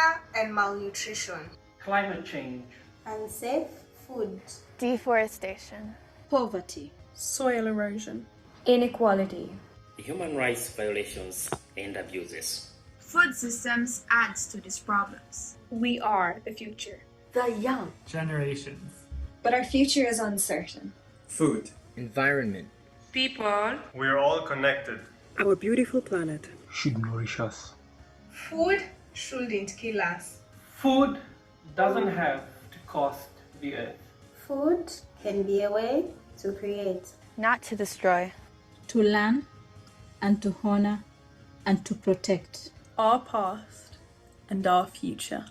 hunger and malnutrition, climate change, unsafe food, deforestation, poverty, soil erosion, inequality, human rights violations and abuses. Food systems adds to these problems. We are the future. the young generations. But our future is uncertain. Food, environment, people. We're all connected. Our beautiful planet should nourish us. Food shouldn't kill us. Food doesn't have to cost the earth. Food can be a way to create, not to destroy. To learn and to honor and to protect our past and our future.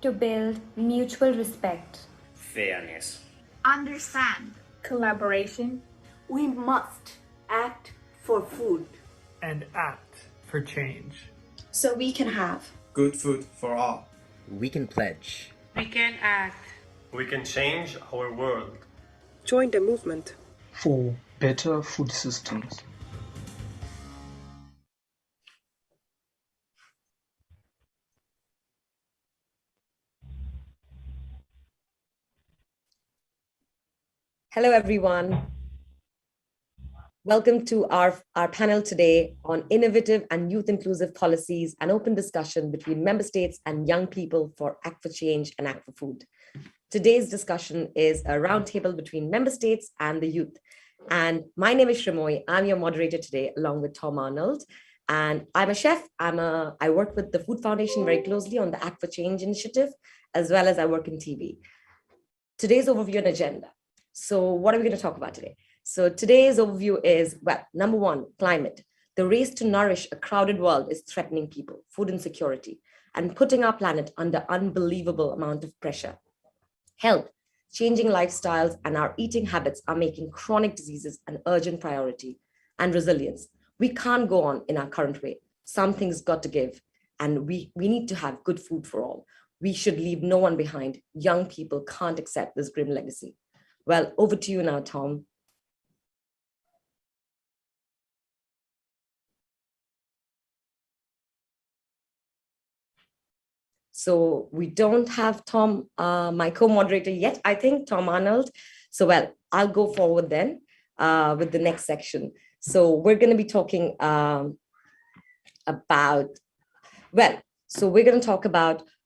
To build mutual respect, fairness, understand, collaboration. We must act for food and act for change. So we can have good food for all. We can pledge. We can act. We can change our world. Join the movement for better food systems. Hello, everyone. Welcome to our panel today on innovative and youth-inclusive policies and open discussion between member states and young people for Act4Change and Act4Food. Today's discussion is a roundtable between member states and the youth. And my name is Shremoy. I'm your moderator today, along with Tom Arnold. And I'm a chef. I work with the Food Foundation very closely on the Act4Change initiative, as well as I work in TV. Today's overview and agenda. So what are we going to talk about today? So today's overview is, well, number one, climate. The race to nourish a crowded world is threatening people, food insecurity, and putting our planet under unbelievable amount of pressure. Health, changing lifestyles and our eating habits are making chronic diseases an urgent priority. And resilience. We can't go on in our current way. Something's got to give, and we need to have good food for all. We should leave no one behind. Young people can't accept this grim legacy. Well, over to you now, Tom. So we don't have Tom, my co-moderator yet, I think, Tom Arnold. So, well, I'll go forward then with the next section. So we're going to be talking about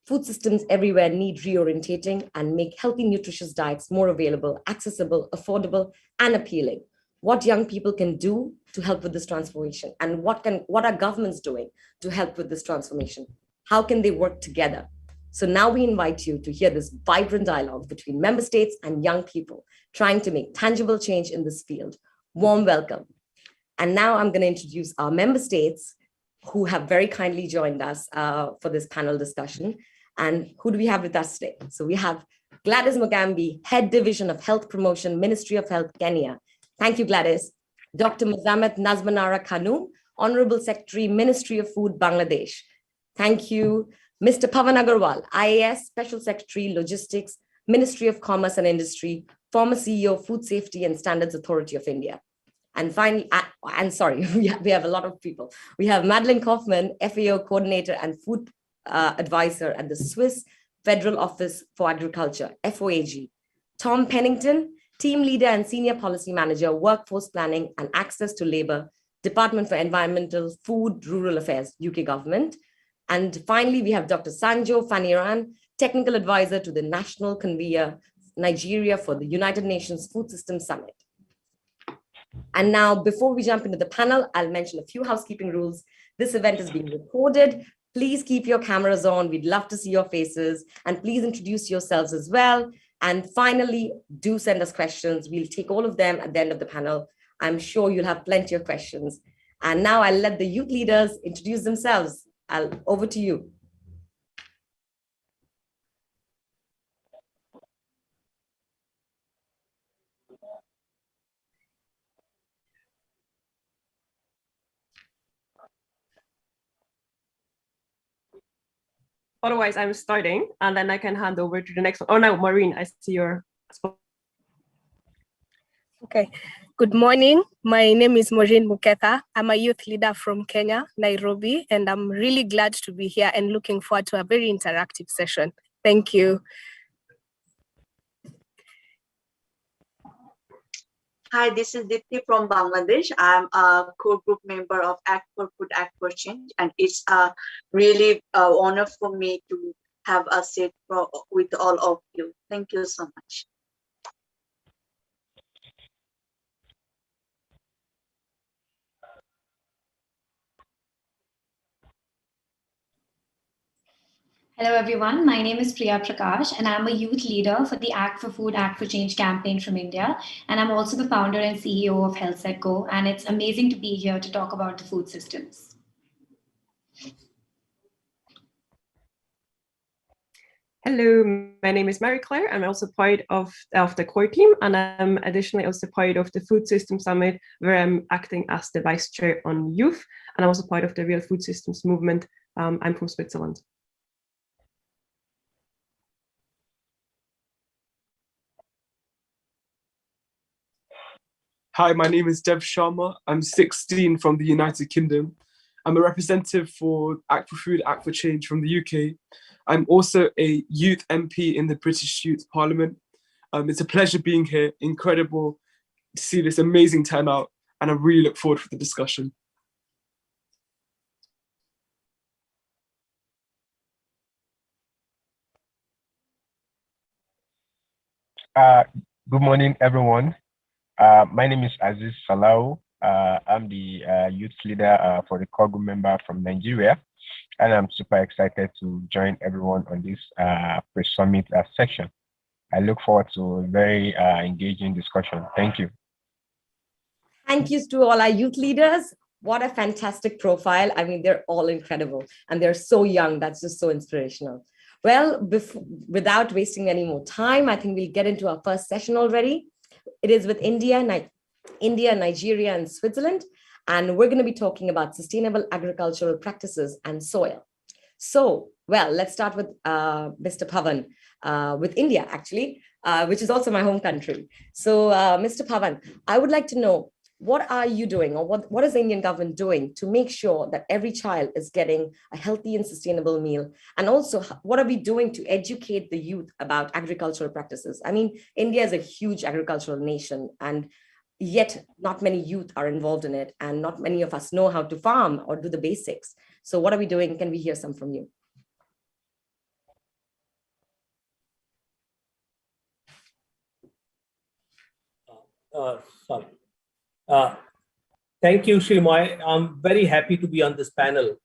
food systems everywhere need reorientating and make healthy, nutritious diets more available, accessible, affordable, and appealing. What young people can do to help with this transformation, and what are governments doing to help with this transformation? How can they work together? So now we invite you to hear this vibrant dialogue between member states and young people trying to make tangible change in this field. Warm welcome. And now I'm going to introduce our member states who have very kindly joined us for this panel discussion. And who do we have with us today? So we have Gladys Mugambi, Head Division of Health Promotion, Ministry of Health, Kenya. Thank you, Gladys. Dr. Muzammit Nazmanara Khanum, Honorable Secretary, Ministry of Food, Bangladesh. Thank you. Mr. Pavan Agarwal, IAS, Special Secretary, Logistics, Ministry of Commerce and Industry, former CEO, Food Safety and Standards Authority of India. And finally, we have a lot of people. We have Madeline Kaufman, FAO Coordinator and Food Advisor at the Swiss Federal Office for Agriculture, FOAG. Tom Pennington, Team Leader and Senior Policy Manager, Workforce Planning and Access to Labour, Department for Environmental, Food, Rural Affairs, UK Government. And finally, we have Dr. Sanjo Faniran, Technical Advisor to the National Convener, Nigeria for the United Nations Food Systems Summit. And now, before we jump into the panel, I'll mention a few housekeeping rules. This event is being recorded. Please keep your cameras on. We'd love to see your faces. And please introduce yourselves as well. And finally, do send us questions. We'll take all of them at the end of the panel. I'm sure you'll have plenty of questions. And now I'll let the youth leaders introduce themselves. Over to you. Otherwise, I'm starting, and then I can hand over to the next one. Oh, no, Maureen, I see your spot. Okay. Good morning. My name is Maureen Muketha. I'm a youth leader from Kenya, Nairobi, and I'm really glad to be here and looking forward to a very interactive session. Thank you. Hi, this is Dipti from Bangladesh. I'm a core group member of Act4Food Act4Change, and it's a really honor for me to have a seat with all of you. Thank you so much. Hello everyone, my name is Priya Prakash and I'm a youth leader for the Act4Food Act4Change campaign from India, and I'm also the founder and CEO of HealthSetGo, and it's amazing to be here to talk about the food systems. Hello, my name is Mary Claire. I'm also part of the core team, and I'm additionally also part of the Food System Summit, where I'm acting as the vice chair on youth, and I'm also part of the Real Food Systems movement. I'm from Switzerland. Hi, my name is Dev Sharma. I'm 16 from the United Kingdom. I'm a representative for Act4Food Act4Change from the UK. I'm also a youth MP in the British Youth Parliament. It's a pleasure being here. Incredible to see this amazing turnout, and I really look forward to the discussion. Good morning, everyone. My name is Aziz Salau. I'm the youth leader for the core group member from Nigeria, and I'm super excited to join everyone on this pre-summit section. I look forward to a very engaging discussion. Thank you. Thank you to all our youth leaders. What a fantastic profile. I mean, they're all incredible and they're so young. That's just so inspirational. Well, without wasting any more time, I think we'll get into our first session already. It is with India, Nigeria, and Switzerland. And we're going to be talking about sustainable agricultural practices and soil. So, well, let's start with Mr. Pavan, with India, actually, which is also my home country. So, Mr. Pavan, I would like to know, what are you doing, or what is the Indian government doing to make sure that every child is getting a healthy and sustainable meal? And also, what are we doing to educate the youth about agricultural practices? I mean, India is a huge agricultural nation, and yet not many youth are involved in it, and not many of us know how to farm or do the basics. So what are we doing? Can we hear some from you? Sorry. Thank you, Shrimai. I'm very happy to be on this panel.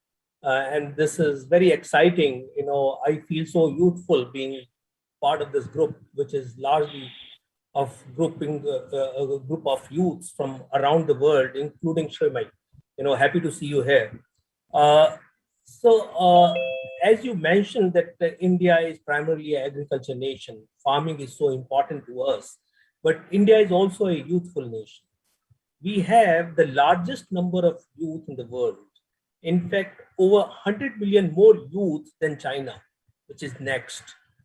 And this is very exciting. You know, I feel so youthful being part of this group, which is largely of grouping a group of youths from around the world, including Shrimai. You know, happy to see you here. As you mentioned that India is primarily an agriculture nation, farming is so important to us, but India is also a youthful nation. We have the largest number of youth in the world. In fact, over 100 million more youth than China, which is next.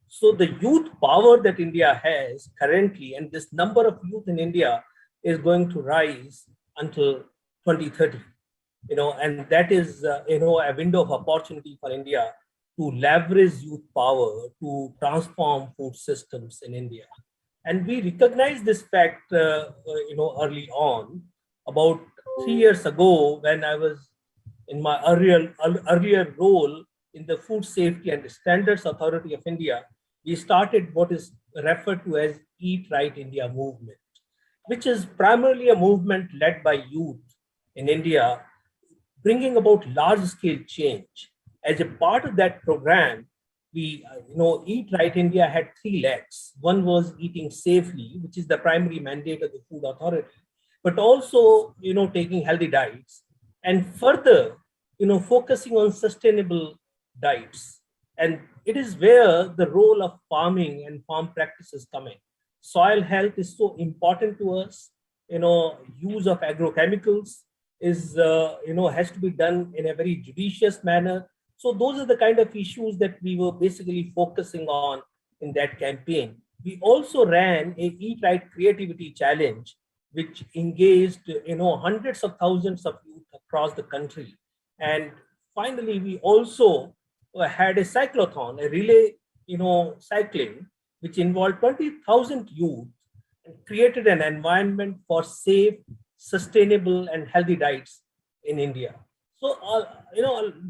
So the youth power that India has currently, and this number of youth in India is going to rise until 2030. You know, and that is, you know, a window of opportunity for India to leverage youth power to transform food systems in India. And we recognize this fact, you know, early on. About 3 years ago, when I was in my earlier role in the Food Safety and Standards Authority of India, we started what is referred to as Eat Right India movement, which is primarily a movement led by youth in India, bringing about large-scale change. As a part of that program, we, you know, Eat Right India had 3 legs. One was eating safely, which is the primary mandate of the Food Authority, but also, you know, taking healthy diets, and further, you know, focusing on sustainable diets. And it is where the role of farming and farm practices come in. Soil health is so important to us. You know, use of agrochemicals is, you know, has to be done in a very judicious manner. So those are the kind of issues that we were basically focusing on in that campaign. We also ran a Eat Right Creativity Challenge, which engaged, hundreds of thousands of youth across the country. And finally, we also had a cyclothon, a relay, cycling, which involved 20,000 youth and created an environment for safe, sustainable, and healthy diets in India. So,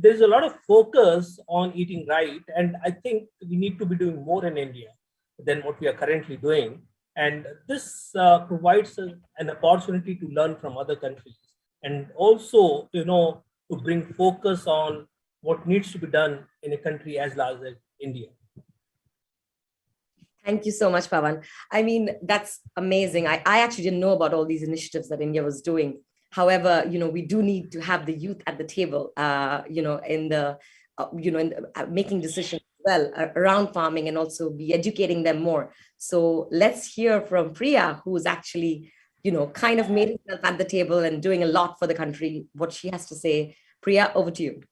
there's a lot of focus on eating right, and I think we need to be doing more in India than what we are currently doing. And this provides an opportunity to learn from other countries, and also, to bring focus on what needs to be done in a country as large as India. Thank you so much, Pawan. I mean, that's amazing. I actually didn't know about all these initiatives that India was doing. However, we do need to have the youth at the table, in making decisions well around farming, and also be educating them more. So let's hear from Priya, who's actually, kind of made herself at the table and doing a lot for the country, what she has to say. Priya, over to you.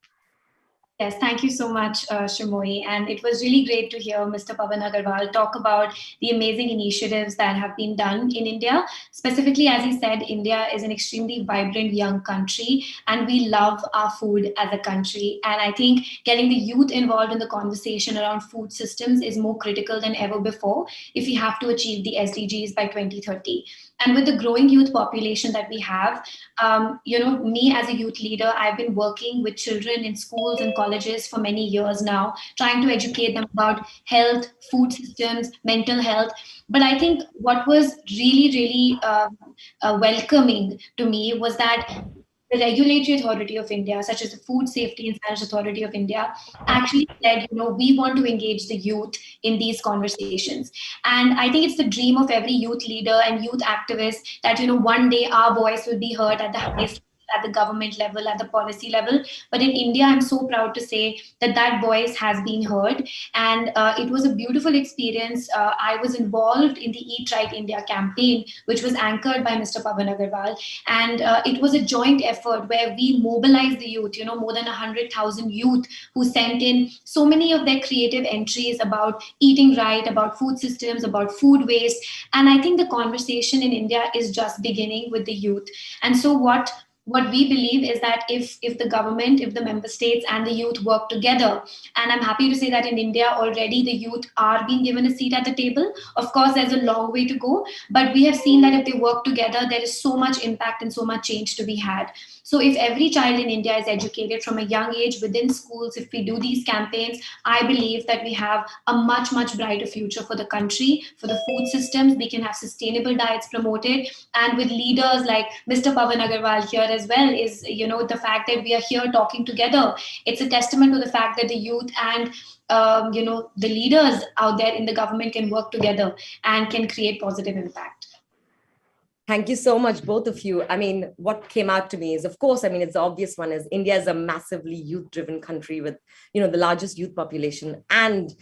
Yes, thank you so much, Shrimoyi. And it was really great to hear Mr. Pawan Agarwal talk about the amazing initiatives that have been done in India. Specifically, as he said, India is an extremely vibrant young country, and we love our food as a country. And I think getting the youth involved in the conversation around food systems is more critical than ever before if we have to achieve the SDGs by 2030. And with the growing youth population that we have, me as a youth leader, I've been working with children in schools and colleges for many years now, trying to educate them about health, food systems, mental health. But I think what was really welcoming to me was that the Regulatory Authority of India, such as the Food Safety and Standards Authority of India, actually said, we want to engage the youth in these conversations. And I think it's the dream of every youth leader and youth activist that, one day our voice will be heard at the highest, at the government level, at the policy level. But in India, I'm so proud to say that that voice has been heard. And it was a beautiful experience. I was involved in the Eat Right India campaign, which was anchored by Mr. Pawan Agarwal. And it was a joint effort where we mobilized the youth, more than 100,000 youth who sent in so many of their creative entries about eating right, about food systems, about food waste. And I think the conversation in India is just beginning with the youth. And so what we believe is that if the government, if the member states and the youth work together, and I'm happy to say that in India already the youth are being given a seat at the table. Of course, there's a long way to go, but we have seen that if they work together, there is so much impact and so much change to be had. So if every child in India is educated from a young age within schools, if we do these campaigns, I believe that we have a much, much brighter future for the country, for the food systems. We can have sustainable diets promoted. And with leaders like Mr. Pawan Agarwal here as well, is, the fact that we are here talking together. It's a testament to the fact that the youth and the leaders out there in the government can work together and can create positive impact. Thank you so much, both of you. I mean, what came out to me is, of course, it's the obvious one is India is a massively youth-driven country with, the largest youth population, and,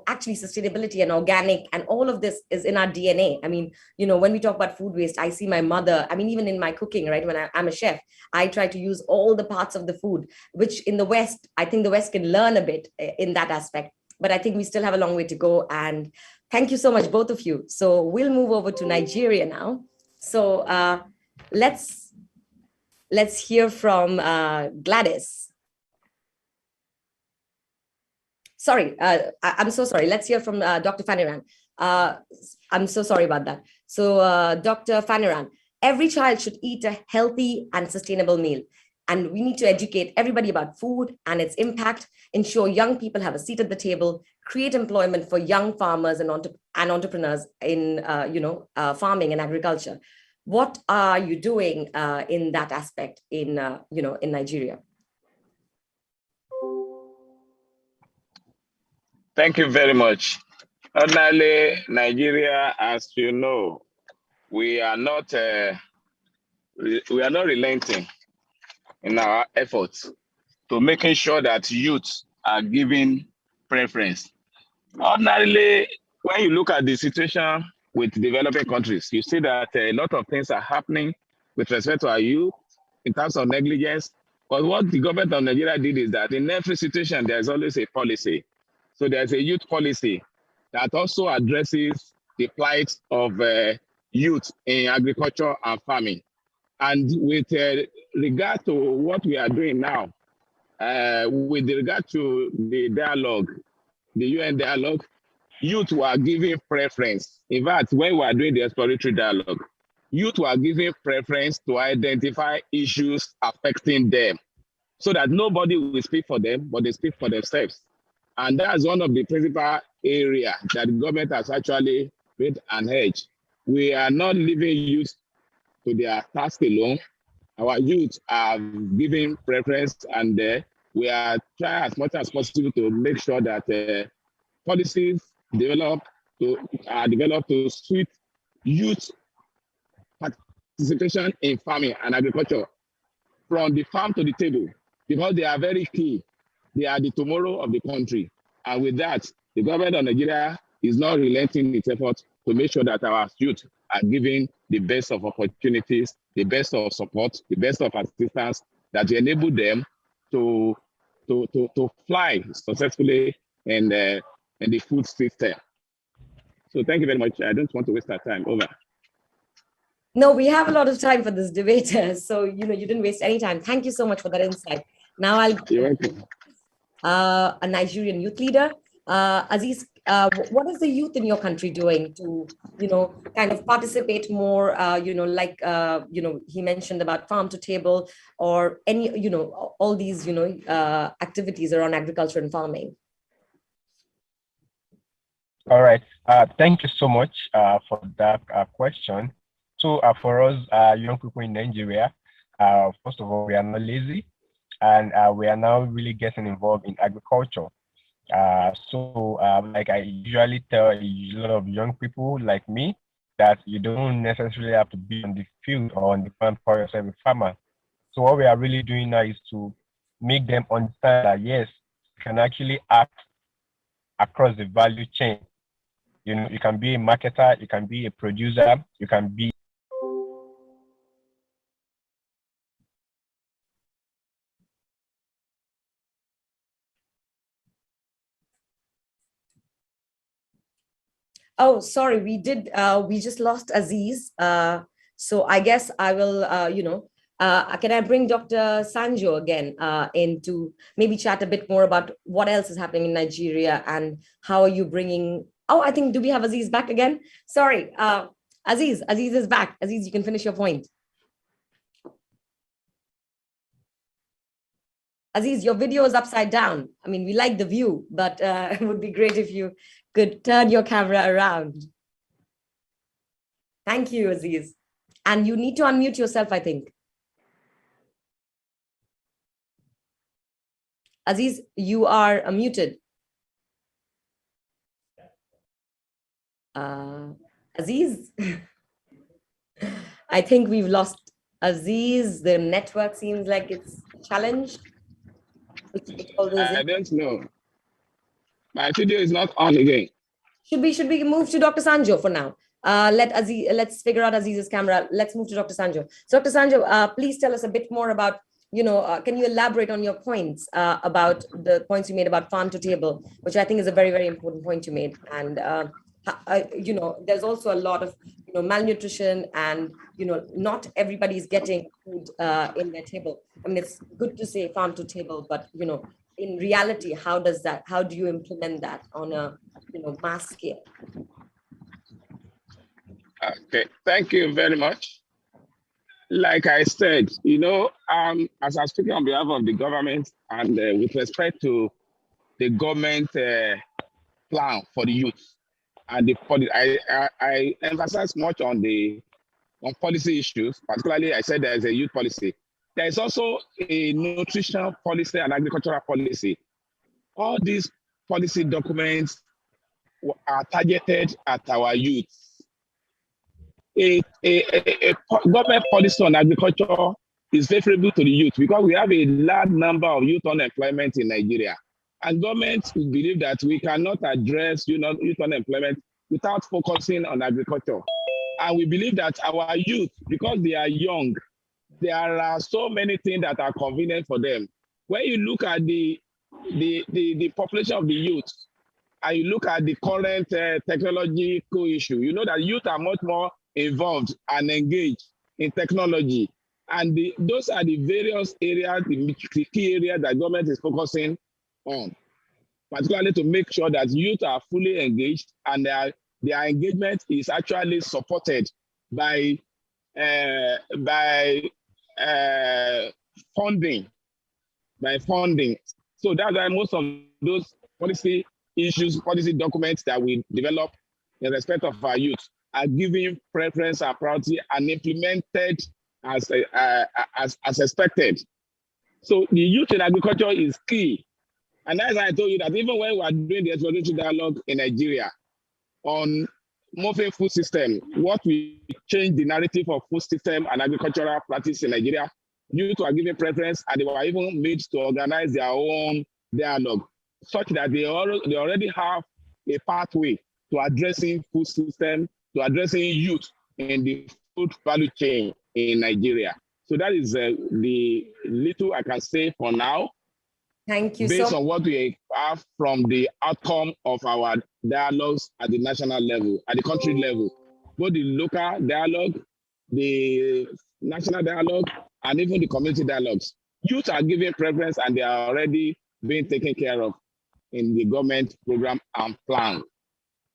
actually sustainability and organic and all of this is in our DNA. When we talk about food waste, I see my mother, even in my cooking, right? When I'm a chef, I try to use all the parts of the food, which in the West, I think the West can learn a bit in that aspect. But I think we still have a long way to go. And thank you so much, both of you. So we'll move over to Nigeria now. So let's hear from Gladys. Sorry, I'm so sorry. Let's hear from Dr. Faniran. I'm so sorry about that. So Dr. Faniran, every child should eat a healthy and sustainable meal. And we need to educate everybody about food and its impact, ensure young people have a seat at the table, create employment for young farmers and entrepreneurs in farming and agriculture. What are you doing in that aspect in Nigeria? Thank you very much. Ordinarily, Nigeria, as you know, we are not relenting in our efforts to making sure that youth are given preference. Ordinarily, when you look at the situation with developing countries, you see that a lot of things are happening with respect to our youth in terms of negligence. But what the government of Nigeria did is that in every situation, there's always a policy. So there's a youth policy that also addresses the plight of youth in agriculture and farming. And with regard to what we are doing now, with regard to the dialogue, the UN dialogue, youth were given preference. In fact, when we are doing the exploratory dialogue, youth were given preference to identify issues affecting them so that nobody will speak for them, but they speak for themselves. And that's one of the principal areas that the government has actually made an edge. We are not leaving youth to their task alone. Our youth are given preference, and we are trying as much as possible to make sure that policies are developed to suit youth participation in farming and agriculture from the farm to the table, because they are very key. They are the tomorrow of the country. And with that, the government of Nigeria is not relenting its efforts to make sure that our youth are given the best of opportunities, the best of support, the best of assistance that enable them to fly successfully in the food system. So thank you very much. I don't want to waste our time. Over. No, we have a lot of time for this debate. So, you didn't waste any time. Thank you so much for that insight. Now You're welcome. A Nigerian youth leader. Aziz, what is the youth in your country doing to, kind of participate more, he mentioned about farm to table or any, all these, activities around agriculture and farming? All right. Thank you so much for that question. So for us young people in Nigeria, first of all, we are not lazy, and we are now really getting involved in agriculture. Like I usually tell a lot of young people like me, that you don't necessarily have to be on the field or on the farm for yourself a farmer. So what we are really doing now is to make them understand that yes, you can actually act across the value chain. You can be a marketer, you can be a producer, you can be Oh, sorry, we just lost Aziz. So I guess I will, can I bring Dr. Sanjo again in to maybe chat a bit more about what else is happening in Nigeria and how are you bringing, I think, do we have Aziz back again? Sorry, Aziz is back. Aziz, you can finish your point. Aziz, your video is upside down. I mean, we like the view, but it would be great if you could turn your camera around. Thank you, Aziz. And you need to unmute yourself, I think. Aziz, you are muted. Aziz, I think we've lost Aziz. The network seems like it's challenged. I don't know. My video is not on again. Should we move to Dr. Sanjo for now? Let's figure out Aziz's camera. Let's move to Dr. Sanjo. So Dr. Sanjo, please tell us a bit more about, can you elaborate on your points about the points you made about farm to table, which I think is a very, very important point you made. And, there's also a lot of, malnutrition and, not everybody is getting food in their table. I mean, it's good to say farm to table, but, in reality, how do you implement that on a, mass scale? Okay, thank you very much. Like I said, as I'm speaking on behalf of the government and with respect to the government plan for the youth, and I emphasize much on policy issues. Particularly, I said there's a youth policy. There is also a nutrition policy and agricultural policy. All these policy documents are targeted at our youth. A government policy on agriculture is favorable to the youth because we have a large number of youth unemployment in Nigeria. And government believe that we cannot address youth unemployment without focusing on agriculture. And we believe that our youth, because they are young, there are so many things that are convenient for them. When you look at the population of the youth, and you look at the current technological issue, you know that youth are much more involved and engaged in technology. And those are the various areas, the key areas that government is focusing on, particularly to make sure that youth are fully engaged and their engagement is actually supported by funding. So that's why most of those policy issues, policy documents that we develop in respect of our youth are given preference and priority and implemented as expected. So the youth in agriculture is key. And as I told you that even when we are doing the exploratory dialogue in Nigeria on moving food system, what we change the narrative of food system and agricultural practice in Nigeria, youth were given preference and they were even made to organize their own dialogue, such that they already have a pathway to addressing food system, to addressing youth in the food value chain in Nigeria. So that is the little I can say for now. Thank you. Based on what we have from the outcome of our dialogues at the national level, at the country level, both the local dialogue, the national dialogue, and even the community dialogues. Youth are given preference and they are already being taken care of in the government program and plan.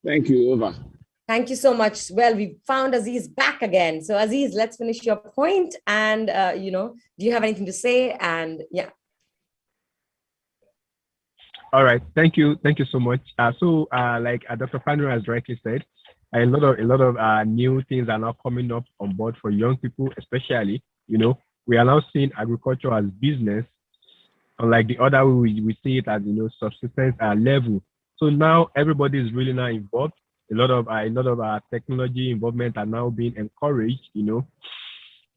Thank you, over. Thank you so much. Well, we found Aziz back again. So Aziz, let's finish your point. And, do you have anything to say? And yeah. All right, thank you so much. Like Dr. Fandro has rightly said, a lot of new things are now coming up on board for young people, especially. We are now seeing agriculture as business, unlike the other way we see it as subsistence level. So now everybody is really now involved. A lot of technology involvement are now being encouraged.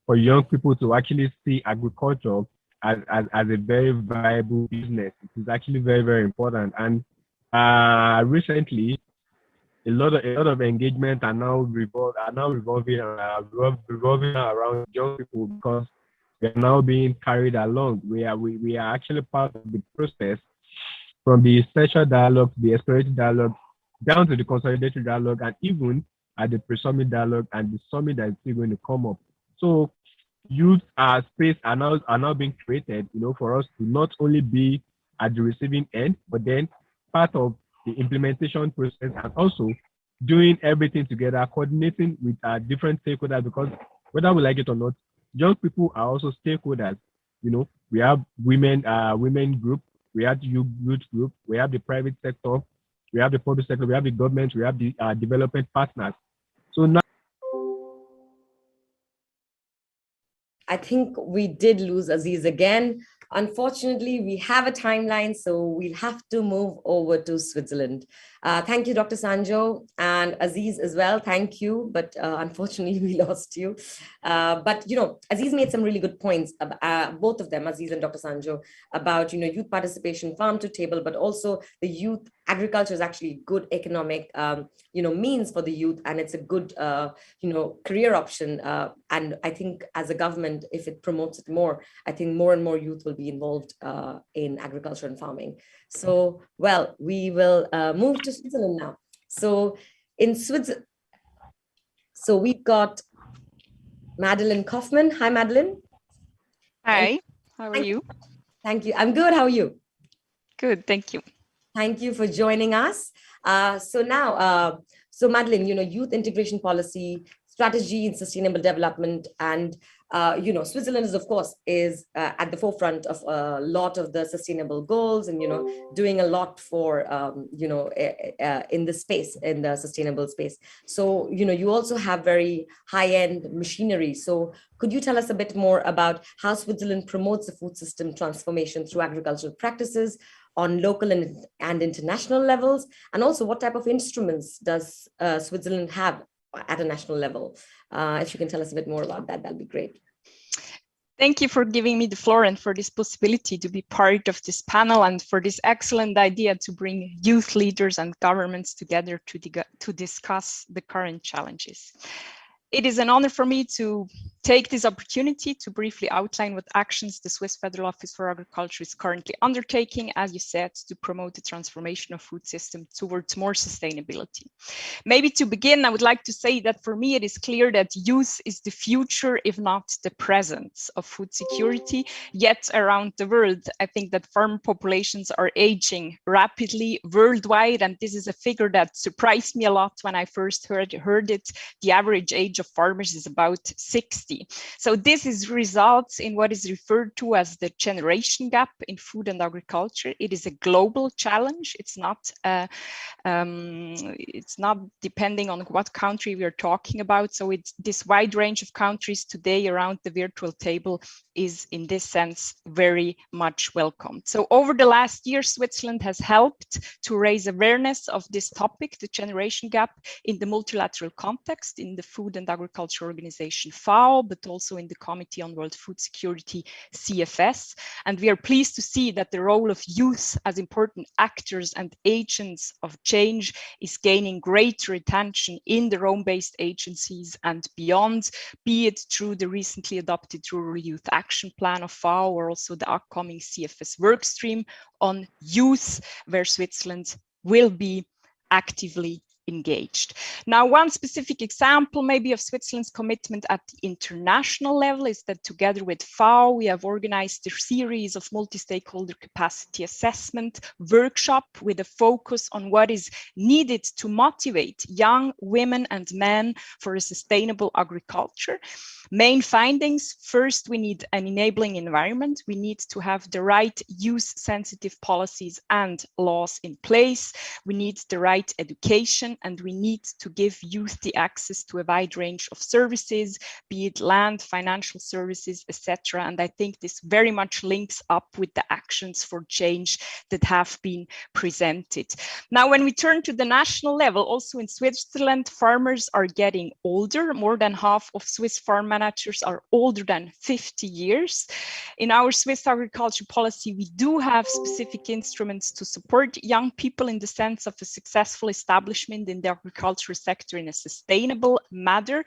For young people to actually see agriculture as a very viable business. It is actually very, very important. And recently, a lot of engagement are now revolving around young people, because we are now being carried along. We are actually part of the process, from the special dialogue, the exploratory dialogue, down to the consolidated dialogue, and even at the pre-summit dialogue and the summit that is still going to come up. So youth space are now being created, for us to not only be at the receiving end, but then part of the implementation process, and also doing everything together, coordinating with different stakeholders, because whether we like it or not, young people are also stakeholders. We have women group, we have youth group, we have the private sector, we have the public sector, we have the government, we have the development partners. So now, I think we did lose Aziz again. Unfortunately, we have a timeline, so we'll have to move over to Switzerland. Thank you, Dr. Sanjo, and Aziz as well. Thank you, but unfortunately, we lost you. But Aziz made some really good points, both of them, Aziz and Dr. Sanjo, about youth participation, farm to table, but also the youth agriculture is actually good economic means for the youth, and it's a good career option. And I think as a government, if it promotes it more, I think more and more youth will be involved in agriculture and farming. So, well, we will move to Switzerland now. So in Switzerland, we've got Madeline Kaufman. Hi, Madeline. Hi, how are you? Thank you. I'm good. How are you? Good, thank you. Thank you for joining us. So Madeline, youth integration policy, strategy and sustainable development, and Switzerland is, of course, at the forefront of a lot of the sustainable goals, and doing a lot for in the space, in the sustainable space. So you also have very high-end machinery. So could you tell us a bit more about how Switzerland promotes the food system transformation through agricultural practices on local and international levels, and also what type of instruments does Switzerland have at a national level? If you can tell us a bit more about that, that'd be great. Thank you for giving me the floor and for this possibility to be part of this panel, and for this excellent idea to bring youth leaders and governments together to discuss the current challenges. It is an honor for me to take this opportunity to briefly outline what actions the Swiss Federal Office for Agriculture is currently undertaking, as you said, to promote the transformation of food system towards more sustainability. Maybe to begin, I would like to say that for me, it is clear that youth is the future, if not the present, of food security. Yet around the world, I think that farm populations are aging rapidly worldwide, and this is a figure that surprised me a lot when I first heard it. The average age of farmers is about 60. So this results in what is referred to as the generation gap in food and agriculture. It is a global challenge. It's not depending on what country we are talking about. So it's this wide range of countries today around the virtual table is in this sense very much welcomed. So over the last year, Switzerland has helped to raise awareness of this topic, the generation gap, in the multilateral context, in the Food and Agriculture Organization FAO, but also in the Committee on World Food Security, CFS. And we are pleased to see that the role of youth as important actors and agents of change is gaining greater attention in the Rome-based agencies and beyond, be it through the recently adopted Rural Youth Action Plan of FAO or also the upcoming CFS workstream on youth, where Switzerland will be actively engaged. Now, one specific example maybe of Switzerland's commitment at the international level is that together with FAO, we have organized a series of multi-stakeholder capacity assessment workshop with a focus on what is needed to motivate young women and men for a sustainable agriculture. Main findings: first, we need an enabling environment. We need to have the right youth-sensitive policies and laws in place. We need the right education, and we need to give youth the access to a wide range of services, be it land, financial services, etc. And I think this very much links up with the actions for change that have been presented. Now, when we turn to the national level, also in Switzerland, farmers are getting older. More than half of Swiss farm managers are older than 50 years. In our Swiss agriculture policy, we do have specific instruments to support young people in the sense of a successful establishment in the agricultural sector in a sustainable manner.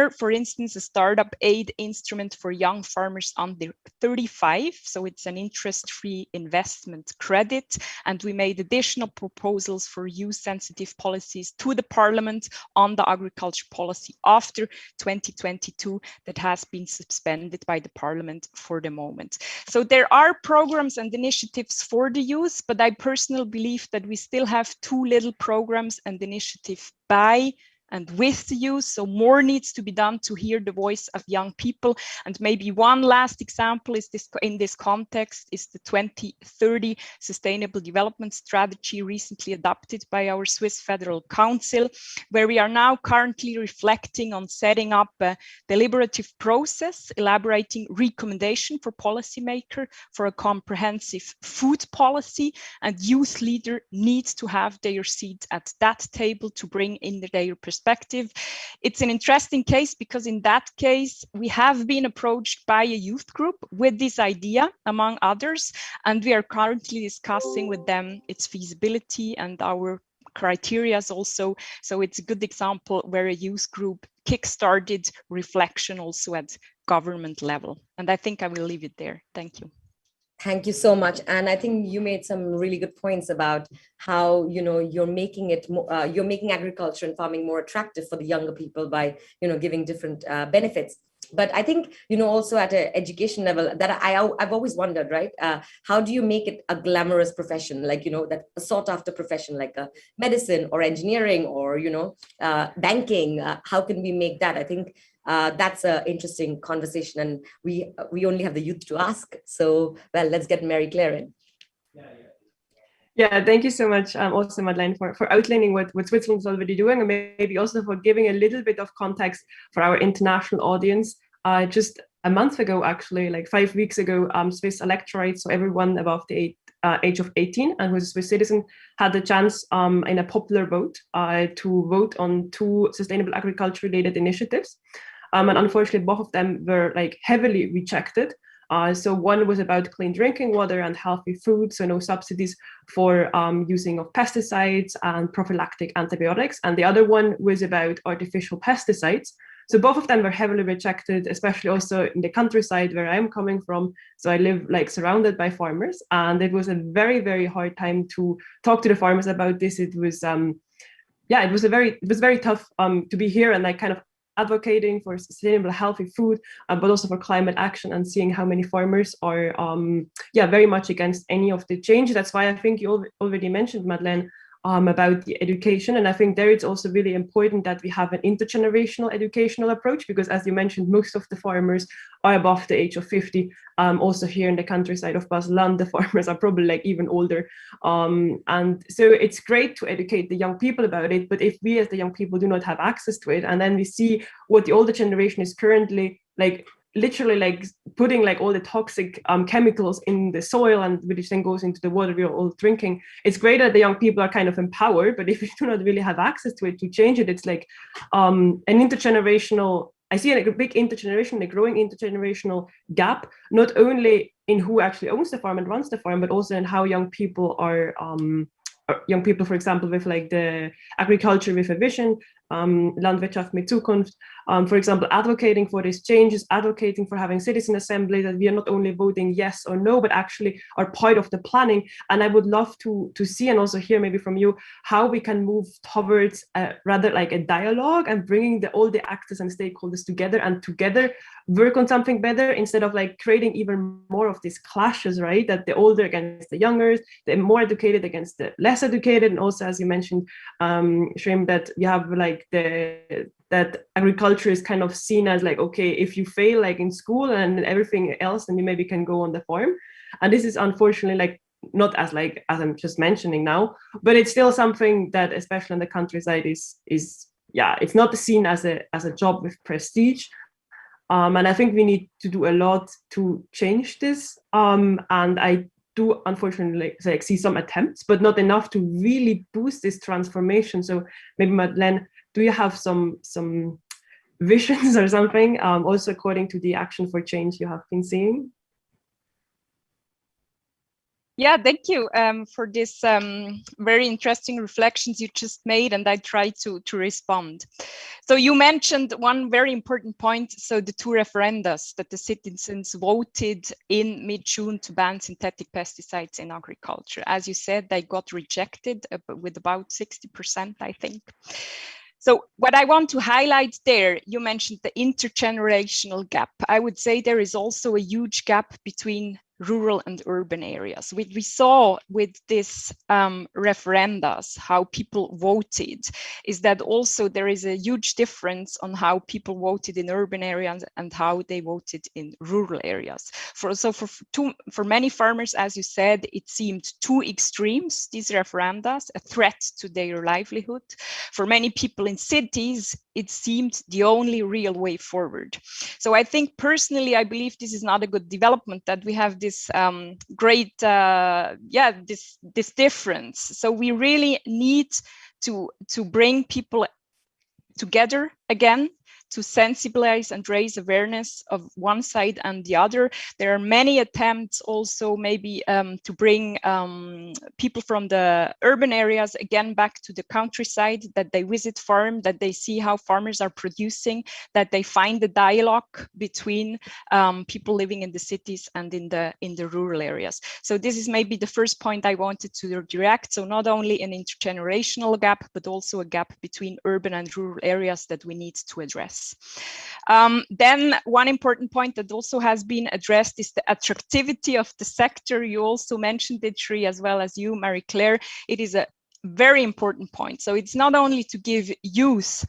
For instance, a startup aid instrument for young farmers under 35. So it's an interest-free investment credit. And we made additional proposals for youth-sensitive policies to the Parliament on the agriculture policy after 2022 that has been suspended by the Parliament for the moment. So there are programs and initiatives for the youth, but I personally believe that we still have too little programs and initiative by and with the youth. So more needs to be done to hear the voice of young people. And maybe one last example is this, in this context, is the 2030 Sustainable Development Strategy recently adopted by our Swiss Federal Council, where we are now currently reflecting on setting up a deliberative process, elaborating recommendation for policymakers for a comprehensive food policy, and youth leaders need to have their seat at that table to bring in their perspective. It's an interesting case because in that case, we have been approached by a youth group with this idea, among others, and we are currently discussing with them its feasibility and our criteria also. So it's a good example where a youth group kickstarted reflection also at government level. And I think I will leave it there. Thank you. Thank you so much. And I think you made some really good points about how, you're making it more, you're making agriculture and farming more attractive for the younger people by, giving different benefits. But I think, also at an education level that I've always wondered, right? How do you make it a glamorous profession, like, that a sought after profession, like medicine or engineering or, banking? How can we make that? I think that's an interesting conversation, and we only have the youth to ask. So, well, let's get Mary Claire in. Yeah, thank you so much, also Madeline, for outlining what Switzerland is already doing, and maybe also for giving a little bit of context for our international audience. Just a month ago, actually, like 5 weeks ago, Swiss electorate, so everyone above the age of 18 and who is a Swiss citizen, had the chance in a popular vote to vote on 2 sustainable agriculture-related initiatives. And unfortunately, both of them were heavily rejected. So one was about clean drinking water and healthy food, so no subsidies for using of pesticides and prophylactic antibiotics. And the other one was about artificial pesticides. So both of them were heavily rejected, especially also in the countryside where I'm coming from. So I live like surrounded by farmers, and it was a very, very hard time to talk to the farmers about this. It was, it was very tough to be here and like kind of advocating for sustainable, healthy food, but also for climate action, and seeing how many farmers are, very much against any of the change. That's why I think you already mentioned, Madeleine, about the education. And I think there it's also really important that we have an intergenerational educational approach, because as you mentioned, most of the farmers are above the age of 50. Also here in the countryside of Basel, the farmers are probably like even older. And so it's great to educate the young people about it, but if we as the young people do not have access to it, and then we see what the older generation is currently like, literally like putting like all the toxic chemicals in the soil, and which then goes into the water we're all drinking. It's great that the young people are kind of empowered, but if we do not really have access to it to change it, it's like an intergenerational, I see a big intergenerational, a growing intergenerational gap, not only in who actually owns the farm and runs the farm, but also in how young people are, for example, with like the agriculture with a vision, Landwirtschaft mit Zukunft, for example, advocating for these changes, advocating for having citizen assembly, that we are not only voting yes or no, but actually are part of the planning. And I would love to see, and also hear maybe from you, how we can move towards rather like a dialogue, and bringing all the actors and stakeholders together, and together work on something better, instead of like creating even more of these clashes, right? That the older against the younger, the more educated against the less educated. And also, as you mentioned, Shrim, that you have like that agriculture is kind of seen as like, okay, if you fail like in school and everything else, then you maybe can go on the farm. And this is unfortunately like not as like, as I'm just mentioning now, but it's still something that, especially in the countryside, is it's not seen as a job with prestige. And I think we need to do a lot to change this. And I do unfortunately like see some attempts, but not enough to really boost this transformation. So maybe, Madeleine, do you have some visions or something, also according to the Act4Change you have been seeing? Yeah, thank you for this very interesting reflections you just made, and I try to respond. So you mentioned one very important point, so the two referendums that the citizens voted in mid-June to ban synthetic pesticides in agriculture. As you said, they got rejected with about 60%, I think. So what I want to highlight there, you mentioned the intergenerational gap. I would say there is also a huge gap between rural and urban areas. What we saw with this referendums, how people voted, is that also there is a huge difference on how people voted in urban areas and how they voted in rural areas. For many farmers, as you said, it seemed two extremes, these referendums, a threat to their livelihood. For many people in cities, it seemed the only real way forward. So I think personally, I believe this is not a good development, that we have this great, this difference. So we really need to bring people together again, to sensibilize and raise awareness of one side and the other. There are many attempts also maybe to bring people from the urban areas again back to the countryside, that they visit farm, that they see how farmers are producing, that they find the dialogue between people living in the cities and in the rural areas. So this is maybe the first point I wanted to direct. So not only an intergenerational gap, but also a gap between urban and rural areas that we need to address. Then one important point that also has been addressed is the attractivity of the sector. You also mentioned it, Shri, as well as you, Marie-Claire. It is a very important point. So it's not only to give youth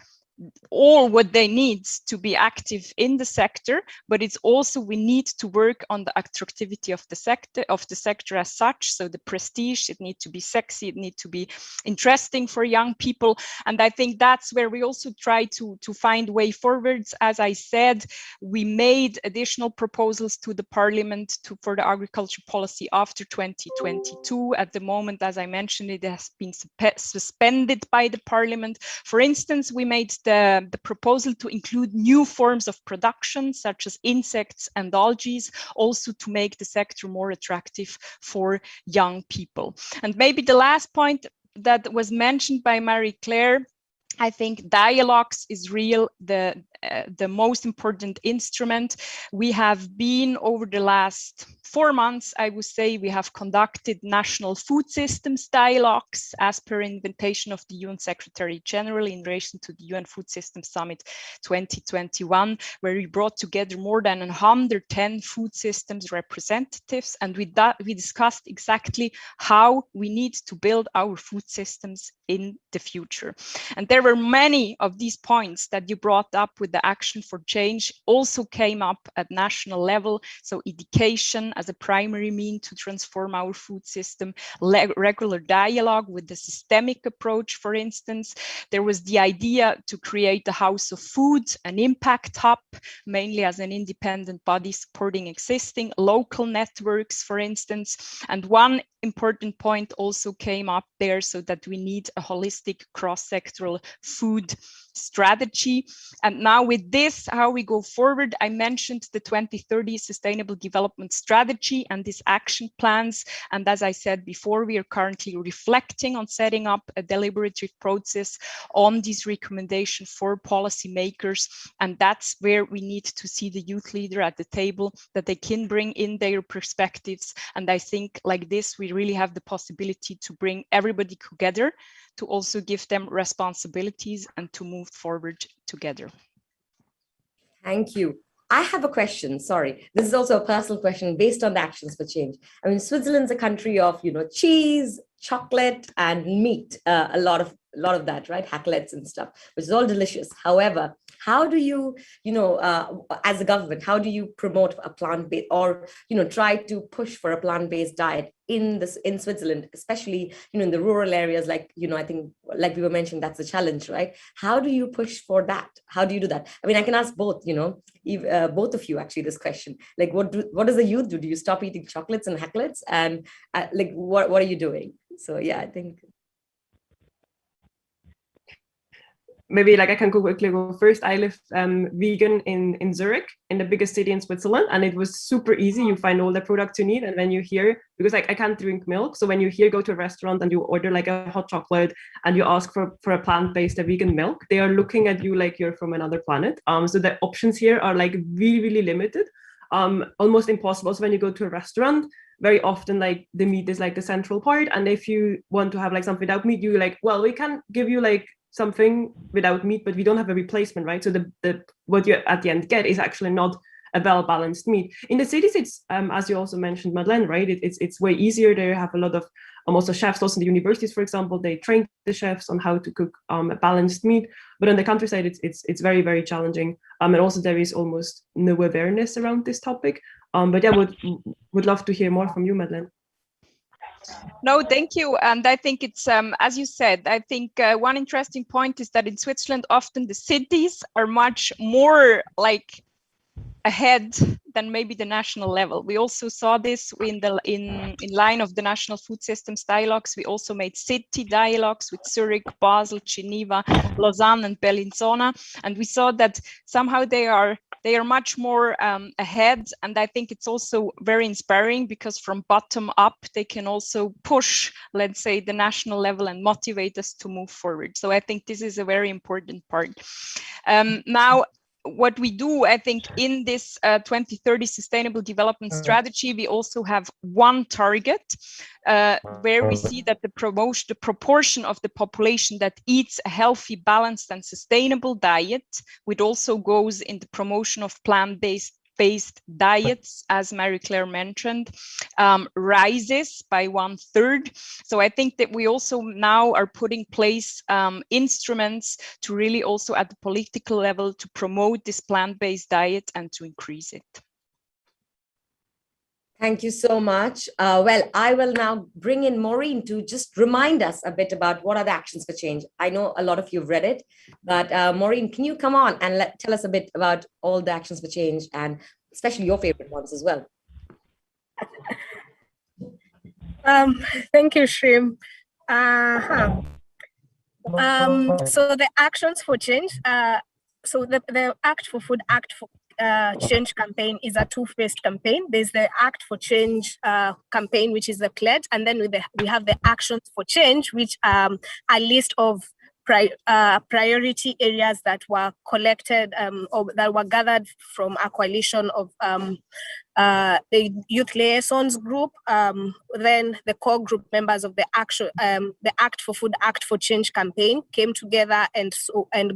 all what they need to be active in the sector, but it's also we need to work on the attractivity of the sector as such. So the prestige, it needs to be sexy, it needs to be interesting for young people. And I think that's where we also try to find way forwards. As I said, we made additional proposals to the parliament for the agriculture policy after 2022. At the moment, as I mentioned, it has been suspended by the parliament. For instance, we made the proposal to include new forms of production, such as insects and algae, also to make the sector more attractive for young people. And maybe the last point that was mentioned by Marie-Claire, I think dialogues is the most important instrument. We have been over the last 4 months, I would say, we have conducted national food systems dialogues as per invitation of the UN Secretary General in relation to the UN Food Systems Summit 2021, where we brought together more than 110 food systems representatives. And with that, we discussed exactly how we need to build our food systems in the future. And there were many of these points that you brought up with the Act4Change also came up at national level. So education as a primary mean to transform our food system, regular dialogue with the systemic approach, for instance. There was the idea to create a house of food, an impact hub, mainly as an independent body supporting existing local networks, for instance. And one important point also came up there, so that we need a holistic cross-sectoral food strategy. And now with this, how we go forward, I mentioned the 2030 Sustainable Development Strategy and these action plans. And as I said before, we are currently reflecting on setting up a deliberative process on these recommendations for policymakers. And that's where we need to see the youth leader at the table, that they can bring in their perspectives. And I think like this, we really have the possibility to bring everybody together, to also give them responsibilities and to move forward together. Thank you. I have a question, sorry. This is also a personal question based on the Act4Change. I mean, Switzerland's a country of, cheese, chocolate, and meat, a lot of that, right? Raclettes and stuff, which is all delicious. However, how do you, as a government, how do you promote a plant-based or, try to push for a plant-based diet in Switzerland, especially, in the rural areas, like, I think, like we were mentioning, that's a challenge, right? How do you push for that? How do you do that? I mean, I can ask both, both of you actually this question. Like, what does the youth do? Do you stop eating chocolates and raclettes? And what are you doing? So yeah, I think. Maybe I can quickly go first. I live vegan in Zurich, in the biggest city in Switzerland, and it was super easy. You find all the products you need, and when you hear, because I can't drink milk, so when you go to a restaurant and you order a hot chocolate and you ask for a plant-based, a vegan milk, they are looking at you like you're from another planet. So the options here are really, really limited, almost impossible. So when you go to a restaurant, very often the meat is the central part, and if you want to have something without meat, you well, we can give you something without meat, but we don't have a replacement, right? So what you at the end get is actually not a well-balanced meat. In the cities, it's as you also mentioned, Madeline, right? It's way easier. They have a lot of also chefs. Also in the universities, for example, they train the chefs on how to cook a balanced meat. But on the countryside, it's very, very challenging. And also there is almost no awareness around this topic. But yeah, would love to hear more from you, Madeline. No, thank you. And I think it's, as you said, I think one interesting point is that in Switzerland, often the cities are much more ahead than maybe the national level. We also saw this in line of the national food systems dialogues. We also made city dialogues with Zurich, Basel, Geneva, Lausanne, and Bellinzona. And we saw that somehow they are much more ahead. And I think it's also very inspiring, because from bottom up, they can also push, let's say, the national level and motivate us to move forward. So I think this is a very important part. Now, what we do, I think, in this 2030 Sustainable Development Strategy, we also have one target where we see that the proportion of the population that eats a healthy, balanced, and sustainable diet, which also goes in the promotion of plant-based diets, as Marie-Claire mentioned, rises by 1/3. So I think that we also now are putting place instruments to really also at the political level to promote this plant-based diet and to increase it. Thank you so much. Well, I will now bring in Maureen to just remind us a bit about what are the Act4Change. I know a lot of you have read it, but Maureen, can you come on and tell us a bit about all the Act4Change and especially your favorite ones as well? Thank you, Shrim. So the Act4Change, so the Act4Food Act4Change campaign is a two-phased campaign. There's the Act4Change campaign, which is the pledge, and then we have the Actions for Change, which are a list of priority areas that were collected or that were gathered from a coalition of the youth liaisons group, then the core group members of the Act4Food Act4Change campaign came together and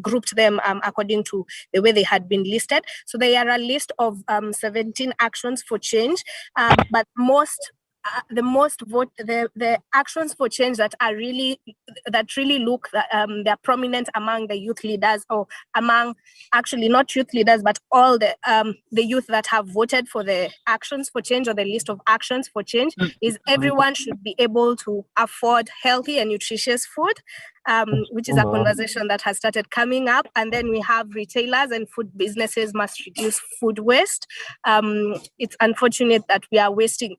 grouped them according to the way they had been listed. So they are a list of 17 actions for change, but the actions for change that really look they're prominent among the youth leaders, or among actually not youth leaders but all the youth that have voted for the actions for change or the list of actions for change, is everyone should be able to afford healthy and nutritious food, which is a conversation that has started coming up. And then we have retailers and food businesses must reduce food waste. It's unfortunate that we are wasting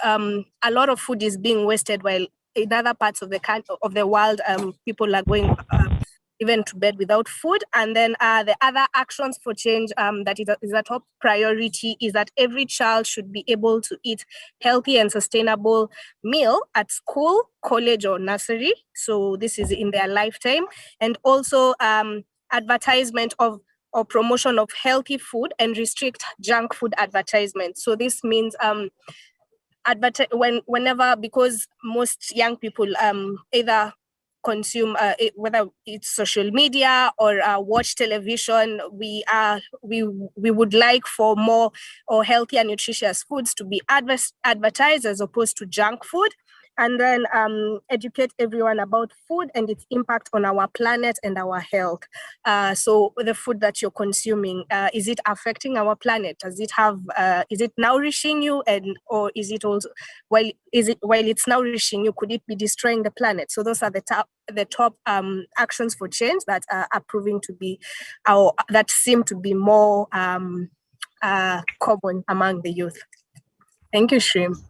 a lot of food is being wasted, while in other parts of the world, people are going even to bed without food. And then the other actions for change that is a top priority is that every child should be able to eat healthy and sustainable meal at school, college, or nursery. So this is in their lifetime. And also advertisement of or promotion of healthy food and restrict junk food advertisement. So this means whenever, because most young people either consume whether it's social media or watch television, we would like for more or healthy and nutritious foods to be advertised as opposed to junk food. And then educate everyone about food and its impact on our planet and our health. So the food that you're consuming, is it affecting our planet? Does it have? Is it nourishing you, or is it also while it's nourishing you, could it be destroying the planet? So those are the top actions for change that are proving to be, that seem to be more common among the youth. Thank you, Shrim.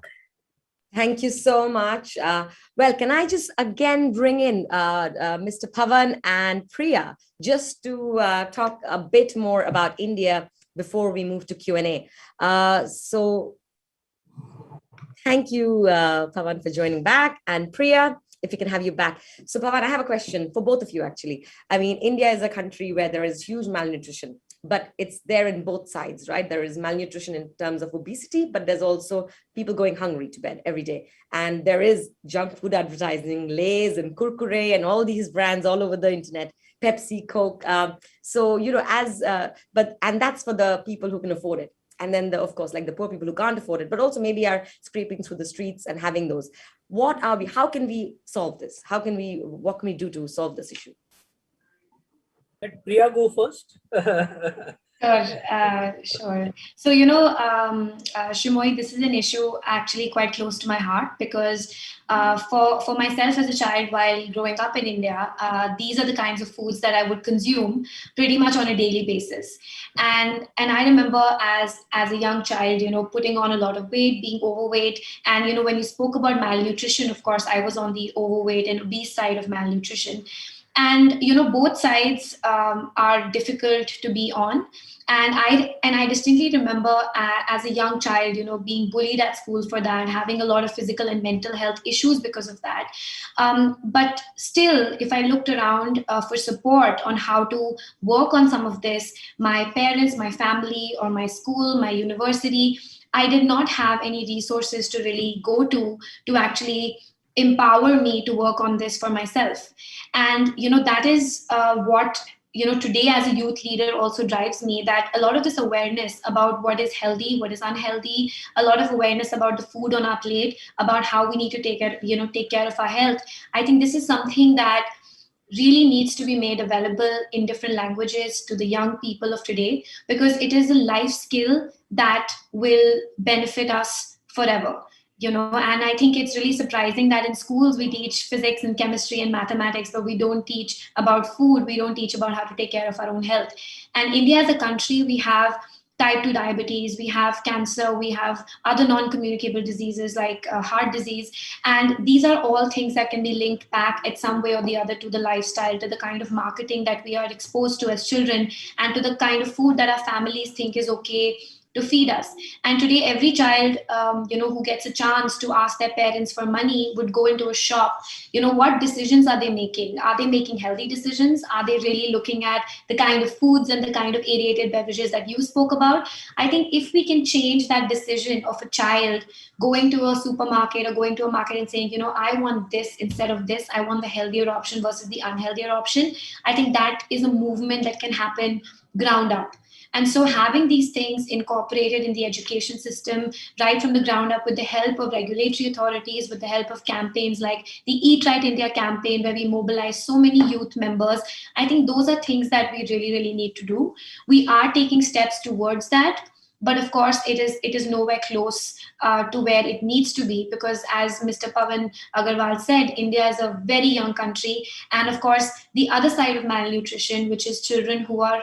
Thank you so much. Well, can I just again bring in Mr. Pavan and Priya just to talk a bit more about India before we move to Q&A. So thank you, Pavan, for joining back, and Priya, if we can have you back. So Pavan, I have a question for both of you, actually. I mean, India is a country where there is huge malnutrition, but it's there in both sides, right? There is malnutrition in terms of obesity, but there's also people going hungry to bed every day. And there is junk food advertising, Lay's and Kurkure and all these brands all over the internet, Pepsi, Coke. So, you know, and that's for the people who can afford it. And then of course, like the poor people who can't afford it, but also maybe are scraping through the streets and having those. How can we solve this? What can we do to solve this issue? Let Priya go first. Sure. So, you know, Shimoy, this is an issue actually quite close to my heart, because for myself as a child, while growing up in India, these are the kinds of foods that I would consume pretty much on a daily basis. And I remember as a young child, you know, putting on a lot of weight, being overweight. And, you know, when you spoke about malnutrition, of course, I was on the overweight and obese side of malnutrition. And, you know, both sides are difficult to be on. And I distinctly remember as a young child, you know, being bullied at school for that, having a lot of physical and mental health issues because of that. But still, if I looked around for support on how to work on some of this, my parents, my family, or my school, my university, I did not have any resources to really go to actually empower me to work on this for myself. And, you know, that is what, you know, today as a youth leader also drives me, that a lot of this awareness about what is healthy, what is unhealthy, a lot of awareness about the food on our plate, about how we need to take care of our health. I think this is something that really needs to be made available in different languages to the young people of today, because it is a life skill that will benefit us forever. You know, and I think it's really surprising that in schools we teach physics and chemistry and mathematics, but we don't teach about food. We don't teach about how to take care of our own health. And India as a country, we have type 2 diabetes, we have cancer, we have other non-communicable diseases like heart disease. And these are all things that can be linked back at some way or the other to the lifestyle, to the kind of marketing that we are exposed to as children, and to the kind of food that our families think is okay to feed us. And today, every child, who gets a chance to ask their parents for money would go into a shop. What decisions are they making? Are they making healthy decisions? Are they really looking at the kind of foods and the kind of aerated beverages that you spoke about? I think if we can change that decision of a child going to a supermarket or going to a market and saying, I want this instead of this, I want the healthier option versus the unhealthier option, I think that is a movement that can happen ground up. And so having these things incorporated in the education system right from the ground up with the help of regulatory authorities, with the help of campaigns like the Eat Right India campaign, where we mobilize so many youth members, I think those are things that we really, really need to do. We are taking steps towards that. But of course, it is nowhere close to where it needs to be, because as Mr. Pavan Agarwal said, India is a very young country. And of course, the other side of malnutrition, which is children who are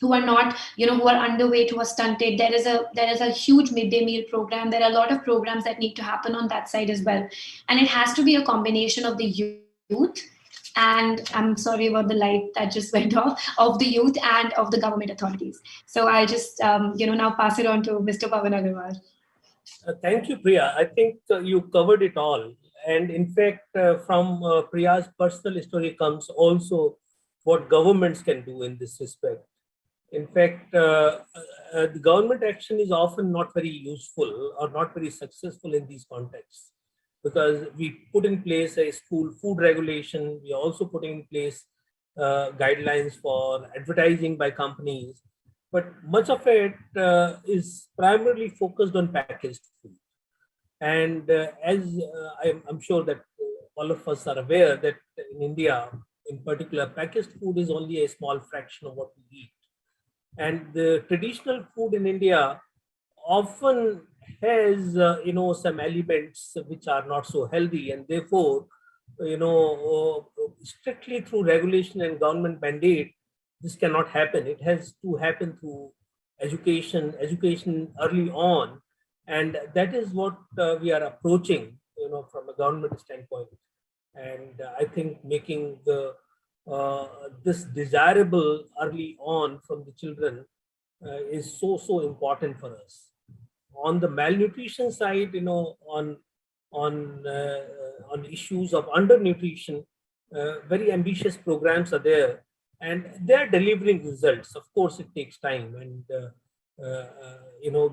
not, who are underweight, who are stunted. There is a huge midday meal program. There are a lot of programs that need to happen on that side as well. And it has to be a combination of the youth, and I'm sorry about the light that just went off, of the youth and of the government authorities. So I'll just, now pass it on to Mr. Pavan Agarwal. Thank you, Priya. I think you covered it all. And in fact, from Priya's personal story comes also what governments can do in this respect. In fact, the government action is often not very useful or not very successful in these contexts, because we put in place a school food regulation. We also put in place guidelines for advertising by companies, but much of it is primarily focused on packaged food. And as I'm sure that all of us are aware that in India, in particular, packaged food is only a small fraction of what we eat. And the traditional food in India often has, some elements which are not so healthy, and therefore, strictly through regulation and government mandate, this cannot happen. It has to happen through education early on, and that is what we are approaching, from a government standpoint. And I think making this desirable early on from the children is so important for us. On the malnutrition side, on issues of undernutrition, very ambitious programs are there, and they're delivering results. Of course, it takes time, and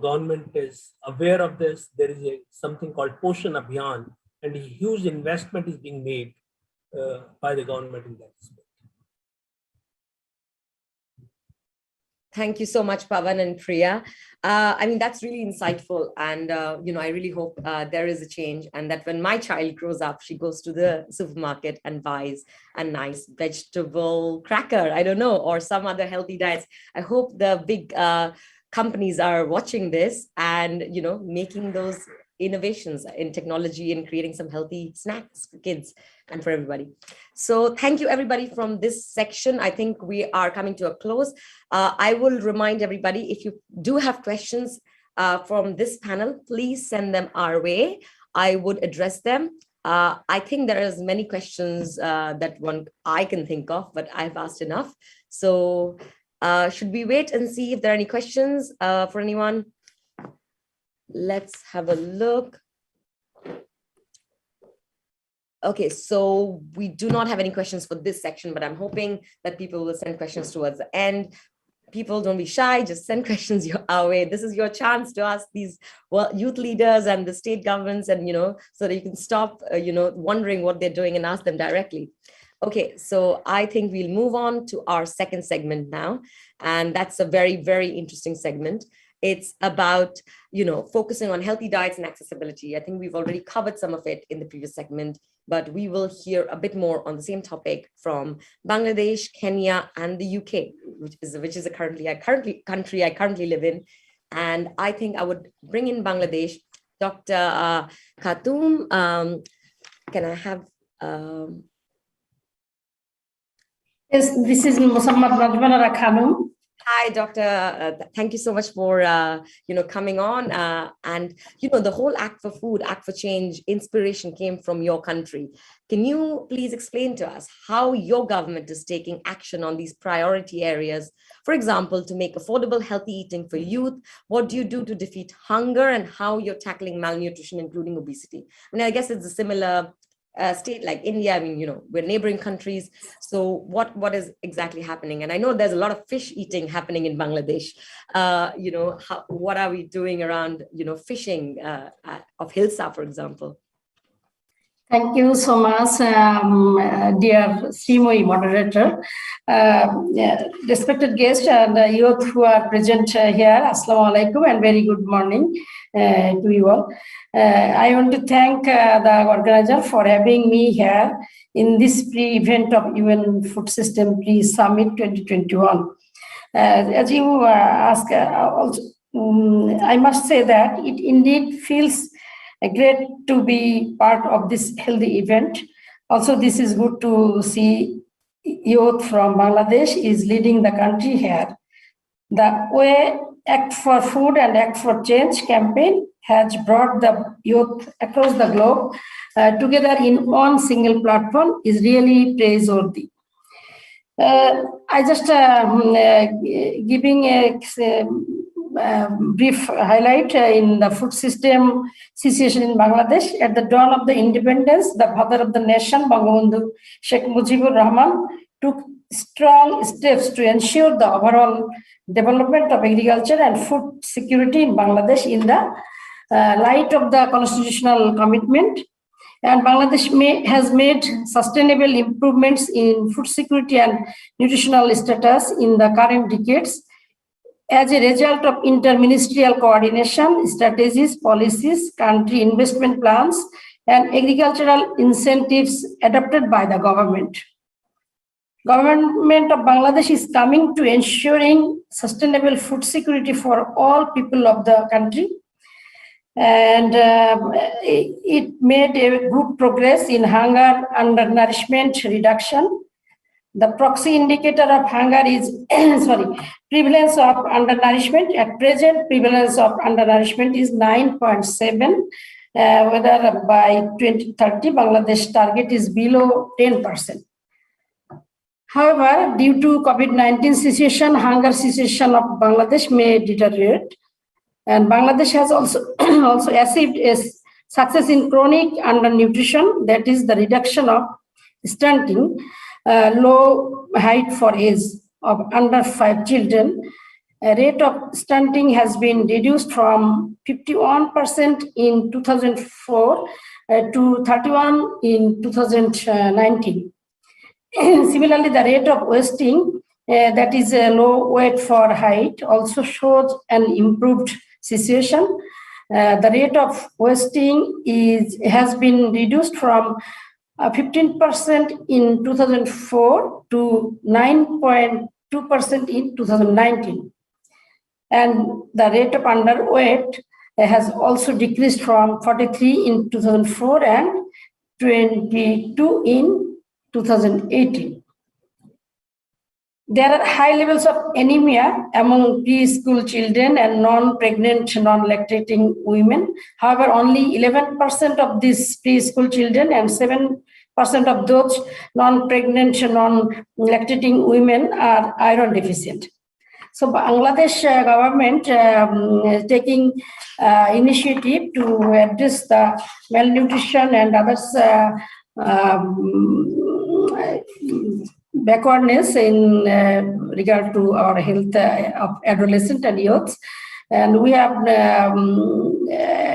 government is aware of this. There is something called Poshan Abhiyan, and a huge investment is being made by the government in that respect. Thank you so much, Pavan and Priya. That's really insightful. And, I really hope there is a change, and that when my child grows up, she goes to the supermarket and buys a nice vegetable cracker, I don't know, or some other healthy diets. I hope the big companies are watching this and, making those innovations in technology and creating some healthy snacks for kids and for everybody. So thank you, everybody, from this section. I think we are coming to a close. I will remind everybody, if you do have questions from this panel, please send them our way. I would address them. I think there is many questions that I can think of, but I've asked enough. So should we wait and see if there are any questions for anyone? Let's have a look. Okay, so we do not have any questions for this section, but I'm hoping that people will send questions towards the end. People, don't be shy, just send questions our way. This is your chance to ask these youth leaders and the state governments, and so that you can stop wondering what they're doing and ask them directly. Okay, so I think we'll move on to our second segment now, and that's a very, very interesting segment. It's about, focusing on healthy diets and accessibility. I think we've already covered some of it in the previous segment, but we will hear a bit more on the same topic from Bangladesh, Kenya, and the UK, which is a country I currently live in. And I think I would bring in Bangladesh, Dr. Khatun. Can I have? Yes, this is Muhammad Najmanara Khanum. Hi, Doctor. Thank you so much for coming on. And the whole Act for Food, Act for Change inspiration came from your country. Can you please explain to us how your government is taking action on these priority areas? For example, to make affordable, healthy eating for youth. What do you do to defeat hunger, and how you're tackling malnutrition, including obesity? I mean, I guess it's a similar state like India. I mean, we're neighboring countries. So what is exactly happening? And I know there's a lot of fish eating happening in Bangladesh. What are we doing around, fishing of Hilsa, for example? Thank you so much, dear CMOE moderator, respected guests and youth who are present here. Assalamu alaikum and very good morning to you all. I want to thank the organizer for having me here in this pre-event of UN Food System Pre-Summit 2021. As you asked, also, I must say that it indeed feels great to be part of this healthy event. Also, this is good to see youth from Bangladesh is leading the country here. The way Act for Food and Act for Change campaign has brought the youth across the globe together in one single platform is really praiseworthy. I just giving a brief highlight in the food system situation in Bangladesh. At the dawn of the independence, the father of the nation, Bangabandhu Sheikh Mujibur Rahman, took strong steps to ensure the overall development of agriculture and food security in Bangladesh in the light of the constitutional commitment. And Bangladesh has made sustainable improvements in food security and nutritional status in the current decades as a result of interministerial coordination, strategies, policies, country investment plans, and agricultural incentives adopted by the government. Government of Bangladesh is coming to ensuring sustainable food security for all people of the country. And it made a good progress in hunger, undernourishment reduction. The proxy indicator of hunger is prevalence of undernourishment. At present, prevalence of undernourishment is 9.7. Whether by 2030, Bangladesh target is below 10%. However, due to COVID-19 situation, hunger situation of Bangladesh may deteriorate. And Bangladesh has also achieved a success in chronic undernutrition, that is the reduction of stunting, low height for age of under 5 children. A rate of stunting has been reduced from 51% in 2004 to 31% in 2019. Similarly, the rate of wasting, that is a low weight for height, also shows an improved situation. The rate of wasting has been reduced from 15% in 2004 to 9.2% in 2019. And the rate of underweight has also decreased from 43 in 2004 and 22 in 2018. There are high levels of anemia among preschool children and non-pregnant, non-lactating women. However, only 11% of these preschool children and 7% of those non-pregnant, non-lactating women are iron deficient. So Bangladesh government is taking initiative to address the malnutrition and others backwardness in regard to our health of adolescent and youth. And we have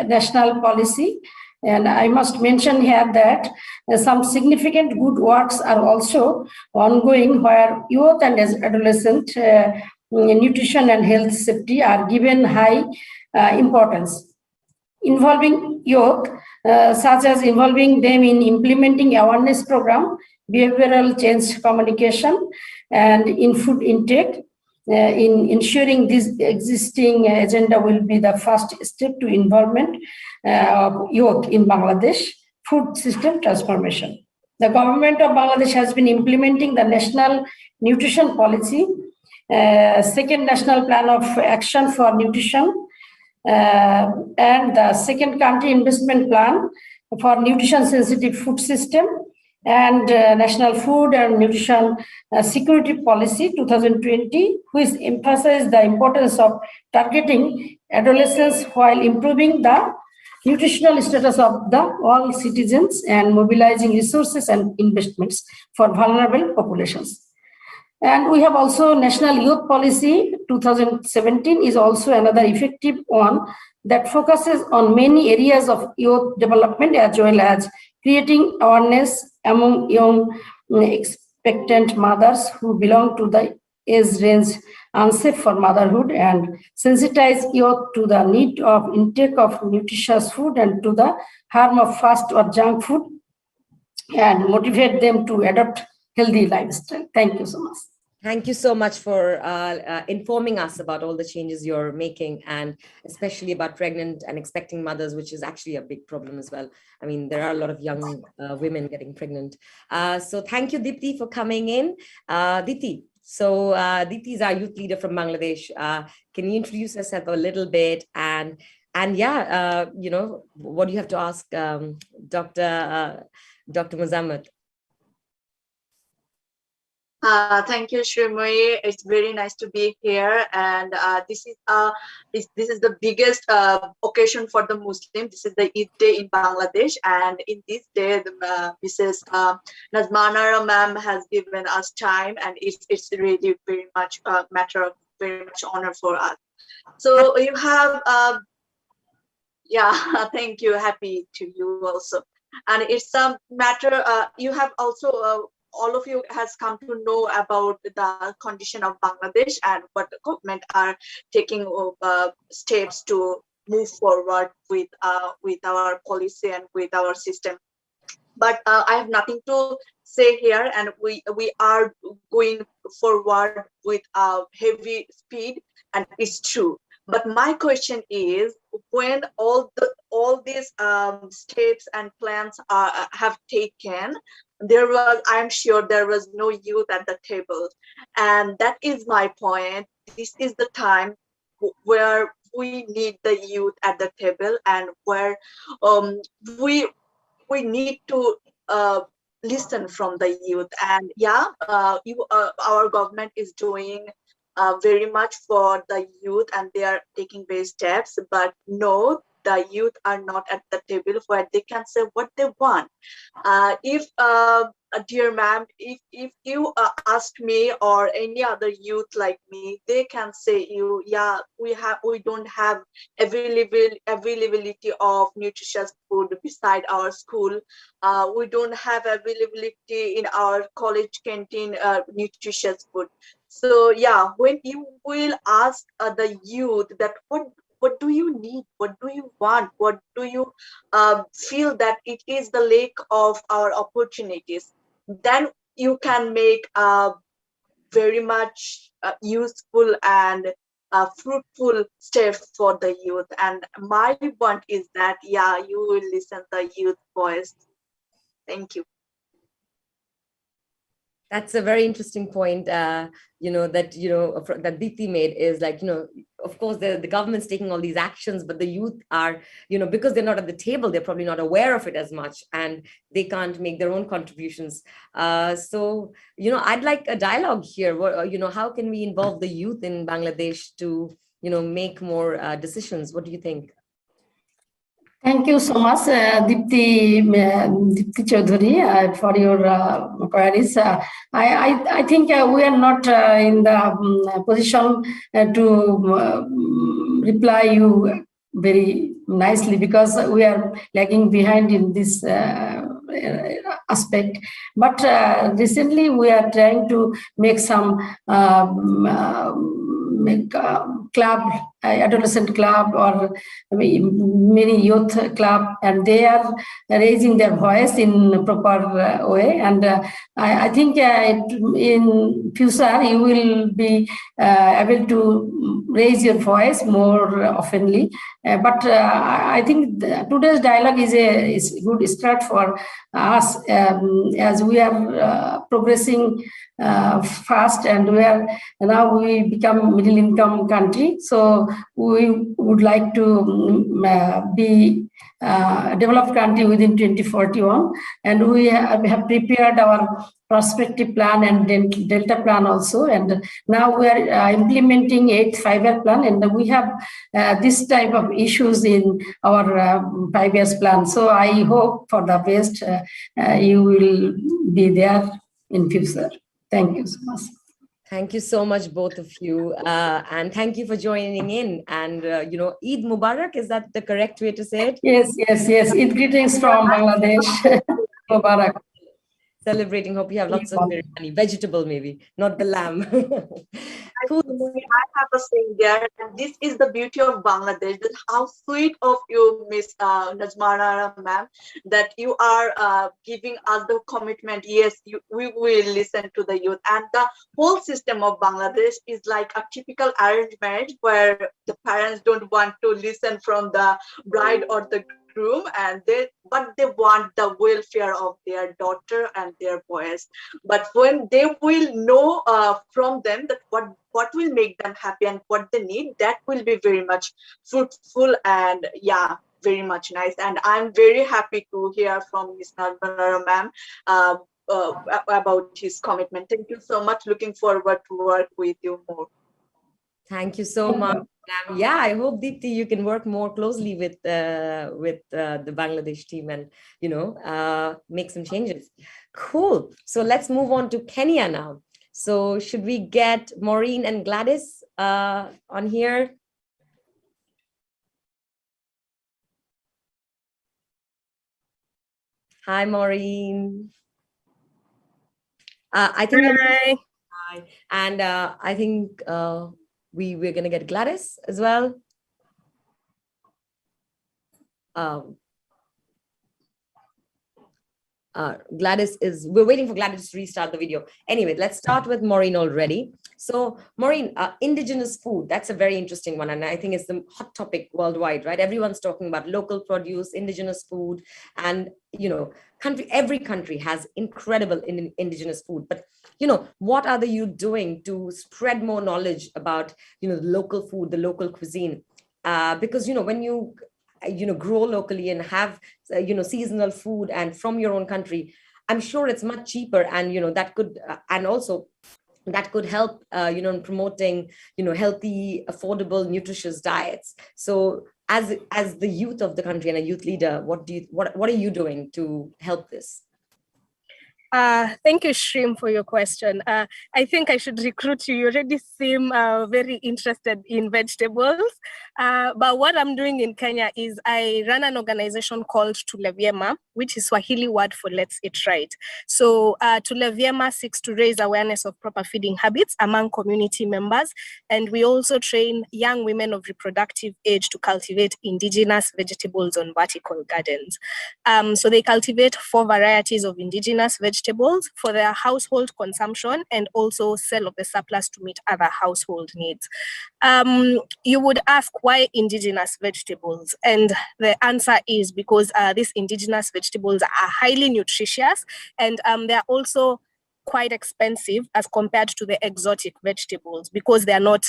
national policy. And I must mention here that some significant good works are also ongoing where youth and adolescent nutrition and health safety are given high importance. Involving youth, such as involving them in implementing awareness program, behavioral change communication, and in food intake, in ensuring this existing agenda will be the first step to involvement of youth in Bangladesh food system transformation. The government of Bangladesh has been implementing the national nutrition policy second national plan of action for nutrition, and the second country investment plan for nutrition sensitive food system, and National Food and Nutrition Security Policy 2020, which emphasizes the importance of targeting adolescents while improving the nutritional status of all citizens and mobilizing resources and investments for vulnerable populations. And we have also National Youth Policy 2017 is also another effective one that focuses on many areas of youth development as well as creating awareness among young expectant mothers who belong to the age range unsafe for motherhood, and sensitize youth to the need of intake of nutritious food and to the harm of fast or junk food, and motivate them to adopt healthy lifestyle. Thank you so much. Thank you so much for informing us about all the changes you're making, and especially about pregnant and expecting mothers, which is actually a big problem as well. I mean, there are a lot of young women getting pregnant. So thank you, Deepti, for coming in. Deepti, so Deepti is our youth leader from Bangladesh. Can you introduce yourself a little bit? And yeah, you know, what do you have to ask Dr. Muzammad? Thank you, Shrimoy. It's very nice to be here, and this is the biggest occasion for the Muslim. This is the Eid Day in Bangladesh, and in this day, Mrs. Nazmanara ma'am has given us time, and it's really very much a matter of very much honor for us. So you have, yeah, thank you. Happy to you also, and it's a matter. You have also. All of you has come to know about the condition of Bangladesh and what the government are taking steps to move forward with our policy and with our system. But I have nothing to say here, and we are going forward with heavy speed, and it's true. But my question is, when all these steps and plans have taken, I'm sure there was no youth at the table, and that is my point. This is the time where we need the youth at the table, and where we need to listen from the youth. And yeah, our government is doing very much for the youth, and they are taking big steps, but no, the youth are not at the table where they can say what they want. Dear ma'am, if you ask me or any other youth like me, they can say yeah, we don't have availability of nutritious food beside our school. We don't have availability in our college canteen nutritious food. So yeah, when you will ask the youth that what do you need, what do you want, what do you feel that it is the lack of our opportunities, then you can make very much useful and fruitful steps for the youth. And my want is that, yeah, you will listen to the youth voice. Thank you. That's a very interesting point, that Deepti made, is like, of course, the government's taking all these actions, but the youth are, because they're not at the table, they're probably not aware of it as much, and they can't make their own contributions. So, I'd like a dialogue here. How can we involve the youth in Bangladesh to, make more decisions? What do you think? Thank you so much, Deepti Chaudhary, for your queries. I think we are not in the position to reply you very nicely, because we are lagging behind in this aspect. But recently we are trying to make some club adolescent club or many youth club, and they are raising their voice in proper way. And I think in future you will be able to raise your voice more oftenly. But I think today's dialogue is a good start for us, as we are progressing fast, and now we become middle income country. So we would like to be a developed country within 2041, and we have prepared our prospective plan and Delta plan also, and now we are implementing 8th 5-year plan, and we have this type of issues in our 5 years plan. So I hope for the best you will be there in future. Thank you so much. Thank you so much, both of you, and thank you for joining in. And you know, Eid Mubarak, is that the correct way to say it? Yes, yes, yes. Eid greetings from Bangladesh. Mubarak. Celebrating. Hope you have lots of biryani, vegetable maybe, not the lamb. I have a saying there, and this is the beauty of Bangladesh. That how sweet of you, Miss Najmara ma'am, that you are giving us the commitment. Yes, we will listen to the youth, and the whole system of Bangladesh is like a typical arranged marriage where the parents don't want to listen from the bride or the groom, and they want the welfare of their daughter and their boys. But when they will know from them that what will make them happy and what they need, that will be very much fruitful and very much nice. And I'm very happy to hear from Ms. Najmara ma'am about his commitment. Thank you so much. Looking forward to work with you more. Thank you so much. Yeah, I hope, Deepti, you can work more closely with the Bangladesh team and, you know, make some changes. Cool. So let's move on to Kenya now. So should we get Maureen and Gladys on here? Hi, Maureen. I think. Hi. And I think we're going to get Gladys as well. We're waiting for Gladys to restart the video. Anyway, let's start with Maureen already. So Maureen, indigenous food, that's a very interesting one. And I think it's the hot topic worldwide, right? Everyone's talking about local produce, indigenous food, and, you know, every country has incredible indigenous food. But, you know, what are the youth doing to spread more knowledge about, you know, the local food, the local cuisine? Because, you know, when you grow locally and have, seasonal food and from your own country, I'm sure it's much cheaper, and, you know, that could, and also that could help, in promoting, healthy, affordable, nutritious diets. So as the youth of the country and a youth leader, what are you doing to help this? Thank you, Shrim, for your question. I think I should recruit you. You already seem very interested in vegetables. But what I'm doing in Kenya is I run an organization called Tulevyema, which is Swahili word for let's eat right. So Tulevyema seeks to raise awareness of proper feeding habits among community members. And we also train young women of reproductive age to cultivate indigenous vegetables on vertical gardens. So they cultivate 4 varieties of indigenous vegetables for their household consumption, and also sell of the surplus to meet other household needs. You would ask, why indigenous vegetables? And the answer is because these indigenous vegetables are highly nutritious, and they're also quite expensive as compared to the exotic vegetables, because they're not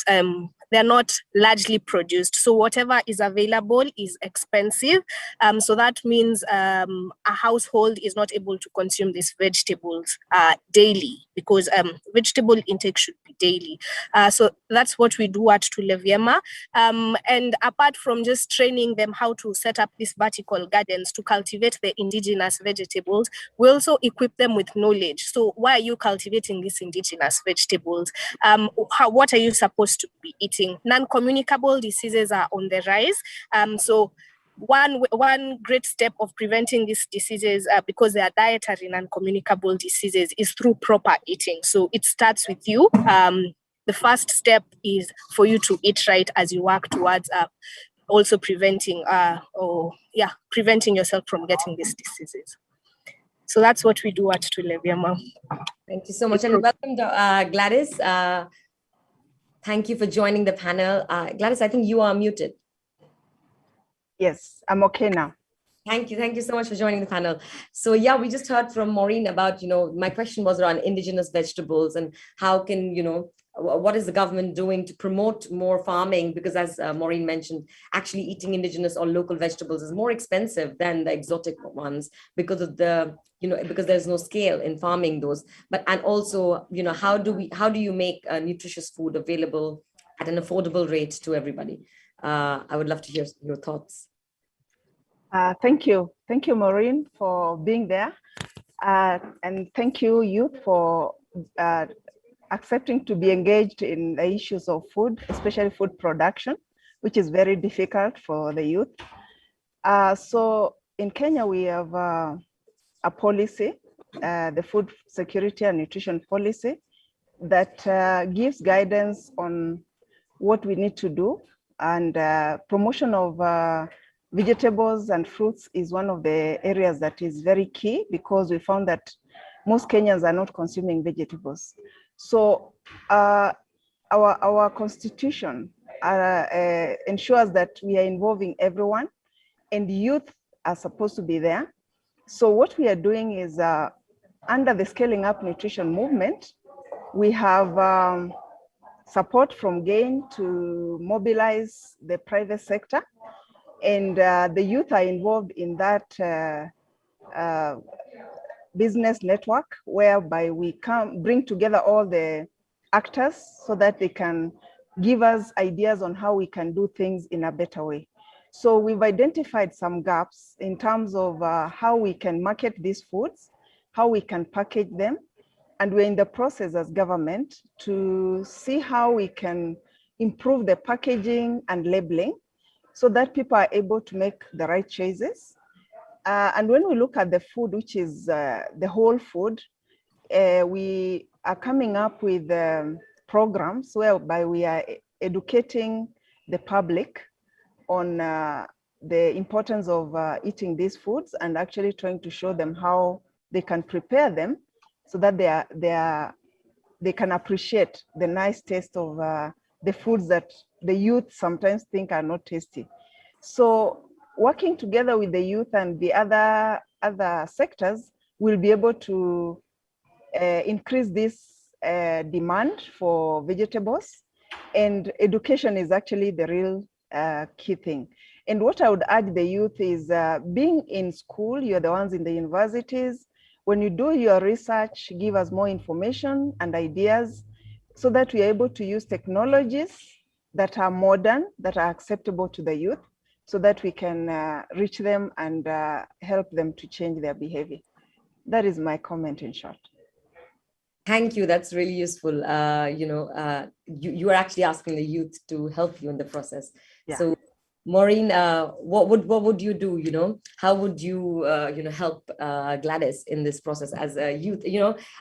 largely produced. So whatever is available is expensive. So that means a household is not able to consume these vegetables daily, because vegetable intake should be daily. So that's what we do at Tulevyema. And apart from just training them how to set up these vertical gardens to cultivate the indigenous vegetables, we also equip them with knowledge. So why are you cultivating these indigenous vegetables? What are you supposed to be eating? Non-communicable diseases are on the rise. So one great step of preventing these diseases, because they are dietary non-communicable diseases, is through proper eating. So it starts with you the first step is for you to eat right as you work towards also preventing yourself from getting these diseases. So that's what we do at Tuleviama. Thank you so much, and welcome to Gladys. Thank you for joining the panel. Gladys, I think you are muted. Yes, I'm okay now. Thank you so much for joining the panel. So yeah, we just heard from Maureen about, my question was around indigenous vegetables and how can, what is the government doing to promote more farming? Because as Maureen mentioned, actually eating indigenous or local vegetables is more expensive than the exotic ones because of the, because there's no scale in farming those. And also, how do you make nutritious food available at an affordable rate to everybody? I would love to hear your thoughts. Thank you, Maureen, for being there. And thank you, youth, for accepting to be engaged in the issues of food, especially food production, which is very difficult for the youth. So in Kenya, we have a policy, the Food Security and Nutrition Policy, that gives guidance on what we need to do, and promotion of vegetables and fruits is one of the areas that is very key, because we found that most Kenyans are not consuming vegetables. So our constitution ensures that we are involving everyone, and youth are supposed to be there. So what we are doing is under the Scaling Up Nutrition movement, we have support from GAIN to mobilize the private sector. And the youth are involved in that business network, whereby we bring together all the actors so that they can give us ideas on how we can do things in a better way. So we've identified some gaps in terms of how we can market these foods, how we can package them. And we're in the process as government to see how we can improve the packaging and labeling, so that people are able to make the right choices. And when we look at the food, which is the whole food, we are coming up with programs whereby we are educating the public on the importance of eating these foods, and actually trying to show them how they can prepare them so that they can appreciate the nice taste of the foods that the youth sometimes think are not tasty. So working together with the youth and the other sectors, we'll be able to increase this demand for vegetables, and education is actually the real key thing. And what I would urge the youth is being in school, you're the ones in the universities. When you do your research, give us more information and ideas so that we are able to use technologies that are modern, that are acceptable to the youth, so that we can reach them and help them to change their behavior. That is my comment in short. Thank you. That's really useful. You are actually asking the youth to help you in the process. Yeah. So, Maureen, what would you do? How would you help Gladys in this process as a youth?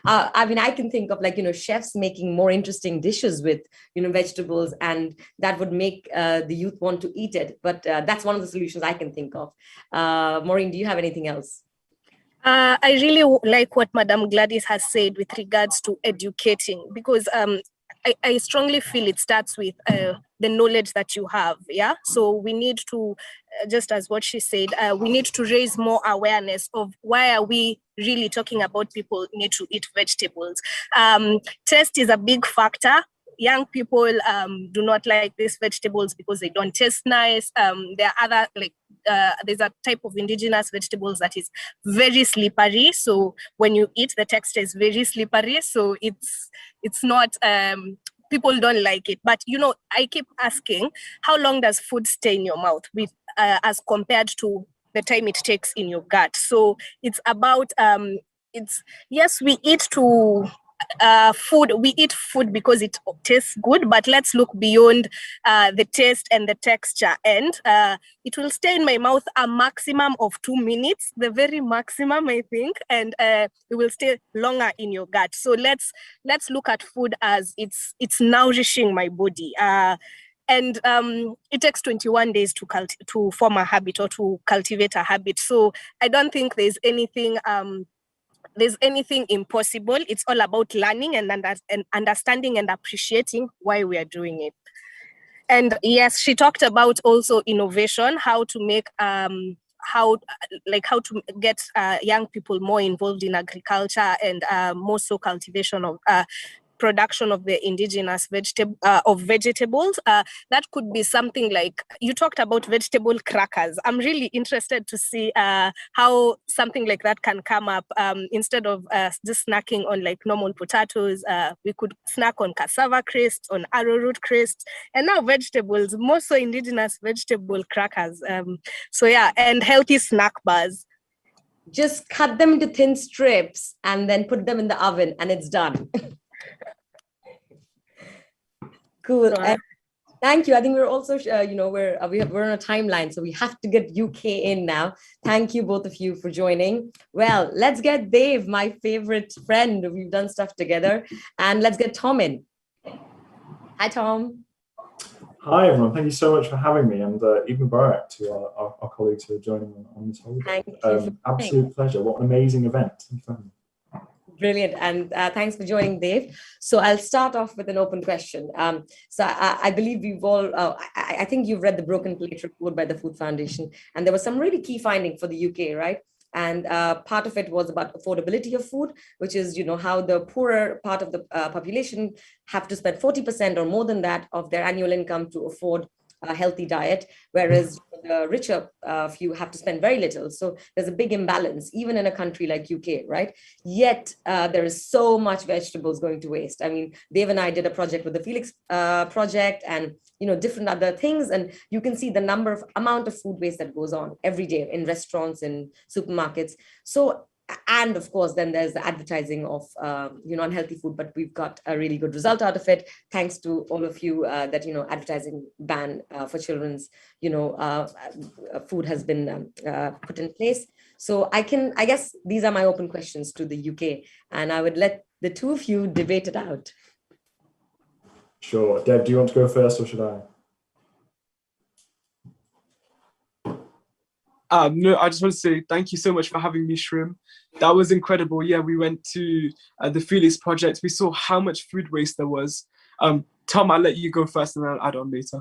I mean, I can think of chefs making more interesting dishes with vegetables, and that would make the youth want to eat it. But that's one of the solutions I can think of. Maureen, do you have anything else? I really like what Madam Gladys has said with regards to educating, because I strongly feel it starts with the knowledge that you have. Yeah. So we need to, just as what she said, we need to raise more awareness of why are we really talking about people need to eat vegetables. Taste is a big factor. Young people do not like these vegetables because they don't taste nice. There are other, there's a type of indigenous vegetables that is very slippery. So when you eat, the texture is very slippery. So it's not, people don't like it. But, I keep asking, how long does food stay in your mouth with as compared to the time it takes in your gut? So it's about, yes, we eat to food, we eat food because it tastes good, but let's look beyond the taste and the texture. And it will stay in my mouth a maximum of 2 minutes, the very maximum, I think, and it will stay longer in your gut. So let's look at food as it's nourishing my body. And it takes 21 days to form a habit or to cultivate a habit. So I don't think there's anything impossible. It's all about learning and understanding and appreciating why we are doing it. And yes, she talked about also innovation, how to make how to get young people more involved in agriculture and more so cultivation of production of the indigenous vegetables. That could be something like, you talked about vegetable crackers. I'm really interested to see how something like that can come up. Instead of just snacking on like normal potatoes, we could snack on cassava crisps, on arrowroot crisps, and now vegetables, more so indigenous vegetable crackers. So yeah, and healthy snack bars. Just cut them into thin strips and then put them in the oven and it's done. Cool. Thank you. I think we're also, we're on a timeline, so we have to get UK in now. Thank you, both of you, for joining. Well, let's get Dave, my favorite friend. We've done stuff together, and let's get Tom in. Hi, Tom. Hi, everyone. Thank you so much for having me, and even Barak to our colleagues who are joining on this holiday. Thank you. Absolute pleasure. What an amazing event. Thank you for having me. Brilliant. And thanks for joining, Dave. So I'll start off with an open question. So I believe we've all, I think you've read the Broken Plate report by the Food Foundation, and there was some really key finding for the UK, right? And part of it was about affordability of food, which is, how the poorer part of the population have to spend 40% or more than that of their annual income to afford a healthy diet, whereas the richer few have to spend very little. So there's a big imbalance, even in a country like UK, right? Yet there is so much vegetables going to waste. I mean, Dave and I did a project with the Felix project and, different other things. And you can see the amount of food waste that goes on every day in restaurants and supermarkets. So, and of course, then there's the advertising of, unhealthy food, but we've got a really good result out of it. Thanks to all of you that, advertising ban for children's, food has been put in place. So I guess these are my open questions to the UK, and I would let the two of you debate it out. Sure. Deb, do you want to go first or should I? No, I just want to say thank you so much for having me, Shrim. That was incredible. Yeah, we went to the Felix project. We saw how much food waste there was. Tom, I'll let you go first and then I'll add on later.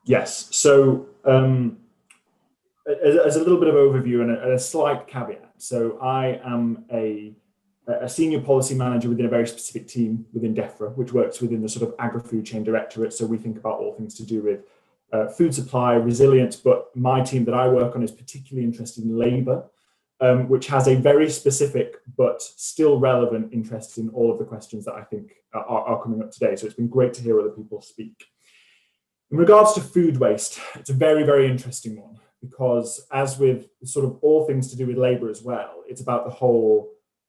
Yes. So as a little bit of overview and a slight caveat. So I am a senior policy manager within a very specific team within DEFRA, which works within the sort of agri-food chain directorate. So we think about all things to do with food supply, resilience, but my team that I work on is particularly interested in labour, which has a very specific but still relevant interest in all of the questions that I think are coming up today. So it's been great to hear other people speak. In regards to food waste, it's a very, very interesting one, because as with sort of all things to do with labour as well, it's about the whole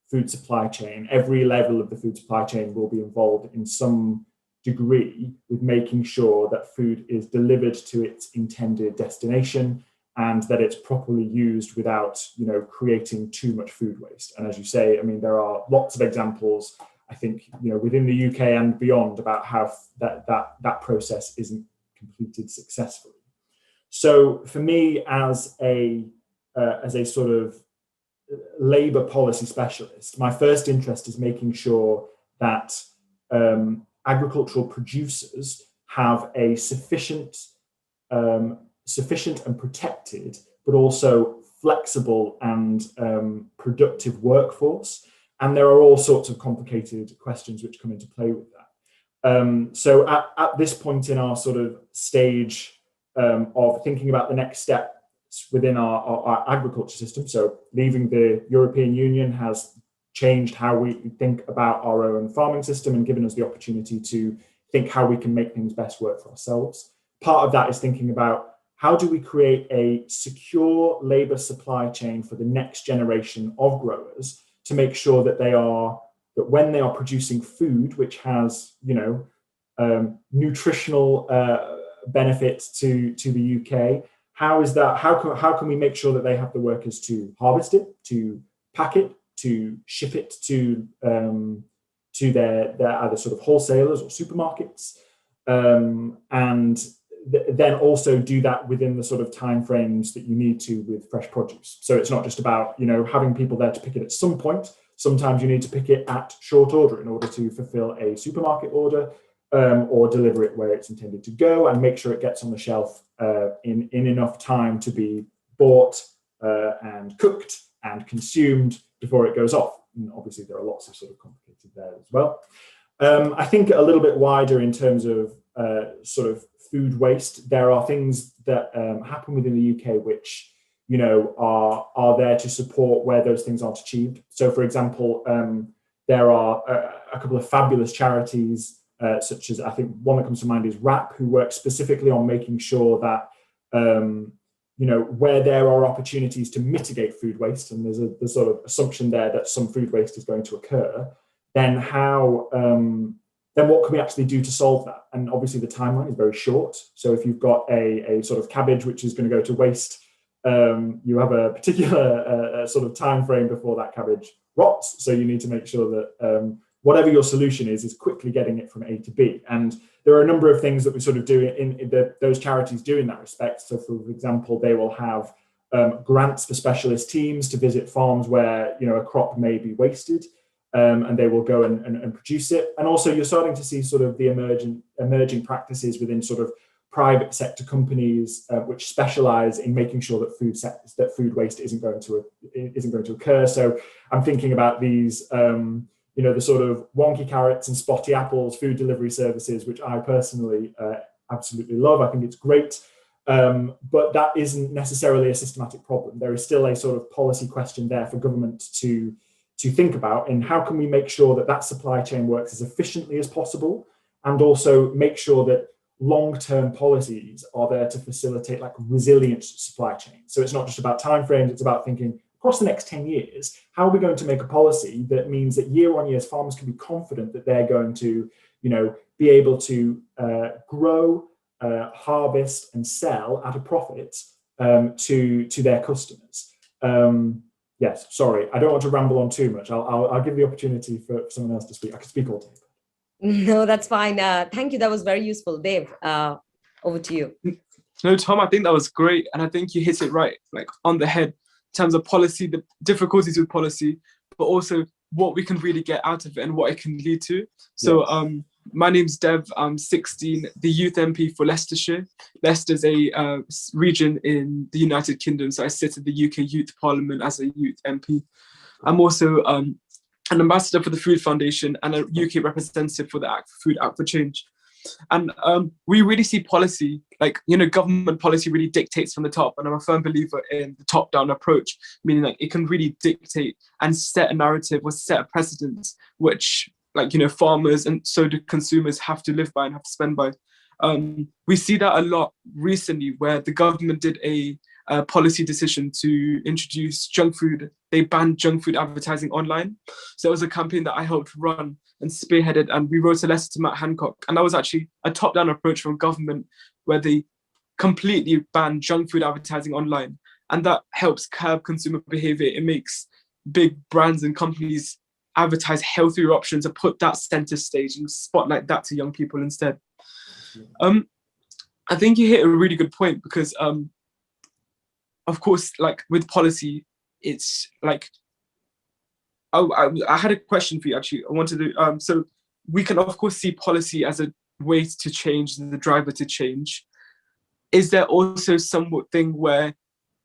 food supply chain. Every level of the food supply chain will be involved in some degree with making sure that food is delivered to its intended destination and that it's properly used without, creating too much food waste. And as you say, I mean, there are lots of examples, I think, within the UK and beyond about how that process isn't completed successfully. So for me, as a sort of labour policy specialist, my first interest is making sure that agricultural producers have a sufficient and protected, but also flexible and productive workforce. And there are all sorts of complicated questions which come into play with that. So at this point in our sort of stage of thinking about the next step within our agriculture system, so leaving the European Union has changed how we think about our own farming system and given us the opportunity to think how we can make things best work for ourselves. Part of that is thinking about how do we create a secure labour supply chain for the next generation of growers to make sure that they are that when they are producing food, which has, nutritional benefits to the UK, how can we make sure that they have the workers to harvest it, to pack it, to ship it to their either sort of wholesalers or supermarkets, and then also do that within the sort of timeframes that you need to with fresh produce. So it's not just about having people there to pick it at some point. Sometimes you need to pick it at short order in order to fulfill a supermarket order, or deliver it where it's intended to go, and make sure it gets on the shelf in enough time to be bought and cooked and consumed before it goes off. And obviously there are lots of sort of complicated there as well. I think a little bit wider in terms of sort of food waste, there are things that happen within the UK which are there to support where those things aren't achieved. So for example, there are a couple of fabulous charities, such as, I think one that comes to mind is RAP, who work specifically on making sure that where there are opportunities to mitigate food waste, and there's a sort of assumption there that some food waste is going to occur, then what can we actually do to solve that? And obviously the timeline is very short. So if you've got a sort of cabbage which is going to go to waste, you have a particular sort of time frame before that cabbage rots. So you need to make sure that whatever your solution is quickly getting it from A to B. And there are a number of things that we sort of do in those charities do in that respect. So for example, they will have grants for specialist teams to visit farms where a crop may be wasted, and they will go and produce it. And also you're starting to see sort of the emerging practices within sort of private sector companies which specialize in making sure that food waste isn't going to occur. So I'm thinking about these the sort of wonky carrots and spotty apples food delivery services, which I personally absolutely love. I think it's great, but that isn't necessarily a systematic problem. There is still a sort of policy question there for government to think about, and how can we make sure that that supply chain works as efficiently as possible, and also make sure that long-term policies are there to facilitate like resilient supply chains. So it's not just about timeframes, it's about thinking across the next 10 years, how are we going to make a policy that means that year on year farmers can be confident that they're going to, be able to grow, harvest and sell at a profit to their customers. Yes, sorry, I don't want to ramble on too much. I'll give the opportunity for someone else to speak. I could speak all day. No, that's fine. Thank you. That was very useful. Dave, over to you. No, Tom, I think that was great. And I think you hit it right, like on the head in terms of policy, the difficulties with policy, but also what we can really get out of it and what it can lead to. So my name's Dev, I'm 16, the youth MP for Leicestershire. Leicester's a region in the United Kingdom, so I sit in the UK Youth Parliament as a youth MP. I'm also an ambassador for the Food Foundation and a UK representative for the Act4Food Act4Change. And we really see policy, like, government policy really dictates from the top. And I'm a firm believer in the top-down approach, meaning like it can really dictate and set a narrative or set a precedent, which farmers and so do consumers have to live by and have to spend by. We see that a lot recently where the government did a policy decision to introduce junk food. They banned junk food advertising online. So it was a campaign that I helped run and spearheaded, and we wrote a letter to Matt Hancock. And that was actually a top-down approach from government where they completely banned junk food advertising online. And that helps curb consumer behavior. It makes big brands and companies advertise healthier options and put that center stage and spotlight that to young people instead. I think you hit a really good point because of course, like with policy, it's like, I had a question for you actually. I wanted to, so we can of course see policy as a way to change, the driver to change. Is there also something where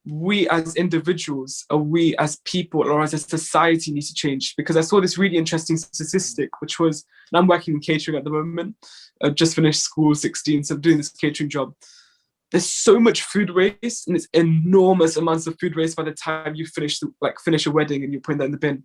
we as individuals, or we as people, or as a society need to change? Because I saw this really interesting statistic, which was, and I'm working in catering at the moment, I just finished school, 16, so I'm doing this catering job. There's so much food waste, and it's enormous amounts of food waste by the time you finish a wedding and you put that in the bin.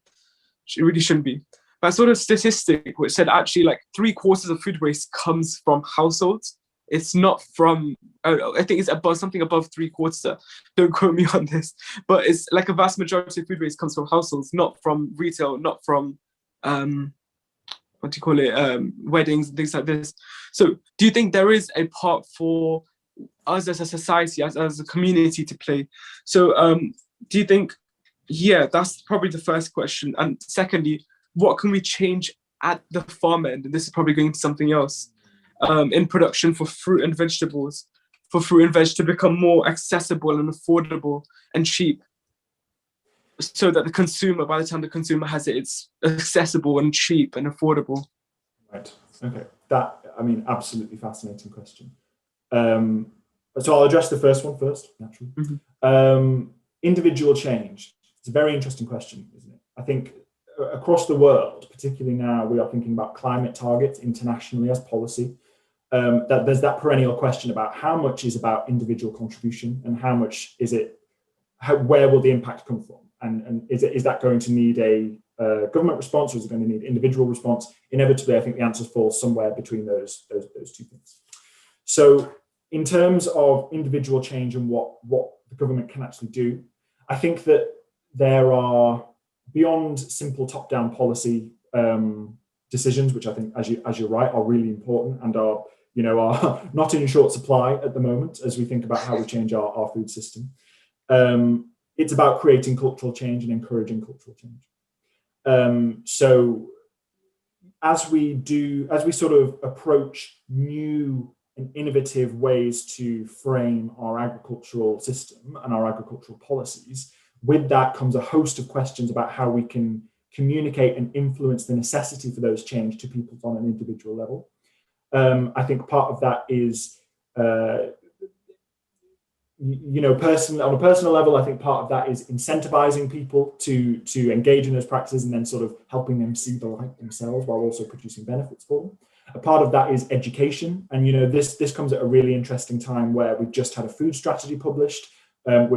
It really shouldn't be. But I saw a statistic which said actually like 3/4 of food waste comes from households. It's not from, I think it's above something above 3/4. Don't quote me on this, but it's like a vast majority of food waste comes from households, not from retail, not from what do you call it, weddings and things like this. So do you think there is a part for us as a society, as a community to play? So do you think, yeah, that's probably the first question. And secondly, what can we change at the farm end? And this is probably going to something else, in production for fruit and vegetables, for fruit and veg to become more accessible and affordable and cheap, so that the consumer, by the time the consumer has it, it's accessible and cheap and affordable. Right. Okay. That, I mean, absolutely fascinating question. So I'll address the first one first, naturally. Mm-hmm. Individual change. It's a very interesting question, isn't it? I think across the world, particularly now, we are thinking about climate targets internationally as policy. That there's that perennial question about how much is about individual contribution and how much is it, where will the impact come from? And is that going to need a government response, or is it going to need individual response? Inevitably, I think the answer falls somewhere between those two things. So in terms of individual change and what the government can actually do, I think that there are, beyond simple top-down policy decisions, which I think, as you're right, are really important and are not in short supply at the moment as we think about how we change our food system. It's about creating cultural change and encouraging cultural change. So as we sort of approach new and innovative ways to frame our agricultural system and our agricultural policies, with that comes a host of questions about how we can communicate and influence the necessity for those change to people on an individual level. I think part of that is, on a personal level, I think part of that is incentivizing people to engage in those practices and then sort of helping them see the light themselves while also producing benefits for them. A part of that is education. And, this comes at a really interesting time where we've just had a food strategy published, an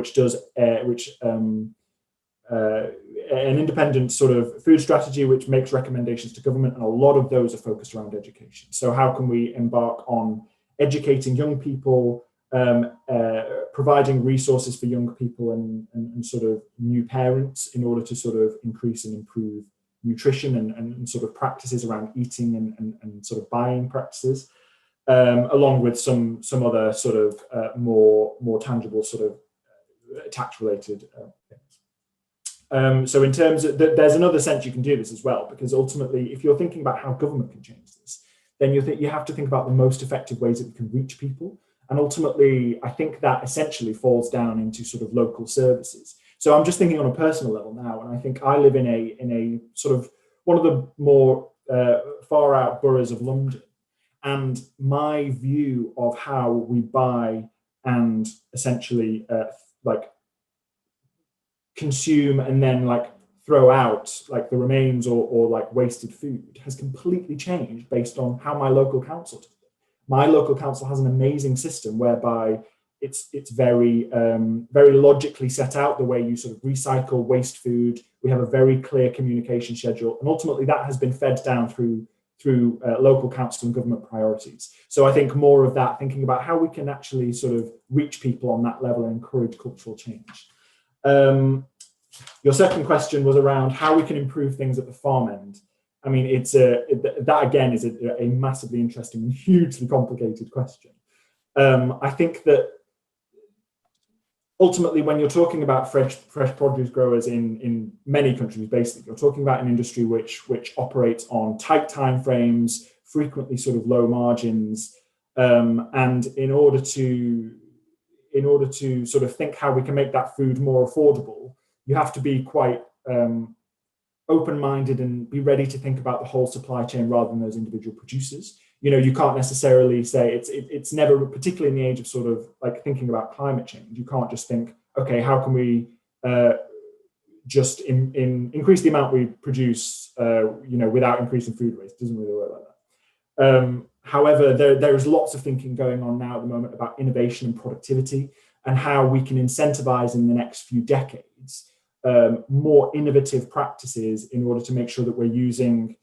independent sort of food strategy which makes recommendations to government, and a lot of those are focused around education. So how can we embark on educating young people, providing resources for young people and sort of new parents in order to sort of increase and improve nutrition and sort of practices around eating and sort of buying practices, along with some other sort of more tangible sort of tax-related things. So in terms of, there's another sense you can do this as well, because ultimately, if you're thinking about how government can change this, then you have to think about the most effective ways that we can reach people. And ultimately, I think that essentially falls down into sort of local services. So I'm just thinking on a personal level now, and I think I live in a sort of one of the more far out boroughs of London. And my view of how we buy and essentially consume and then throw out the remains or wasted food has completely changed based on how my local council does it. My local council has an amazing system whereby it's very very logically set out the way you sort of recycle waste food. We have a very clear communication schedule, and ultimately that has been fed down through local council and government priorities. So I think more of that, thinking about how we can actually sort of reach people on that level and encourage cultural change. Your second question was around how we can improve things at the farm end. I mean, that again is a massively interesting and hugely complicated question. I think that ultimately, when you're talking about fresh produce growers in many countries, basically, you're talking about an industry which operates on tight timeframes, frequently sort of low margins, and in order to sort of think how we can make that food more affordable, you have to be quite open-minded and be ready to think about the whole supply chain rather than those individual producers. You can't necessarily say it's never, particularly in the age of sort of thinking about climate change, you can't just think, okay, how can we just increase the amount we produce, without increasing food waste? It doesn't really work like that. However, there is lots of thinking going on now at the moment about innovation and productivity and how we can incentivize in the next few decades more innovative practices in order to make sure that we're using,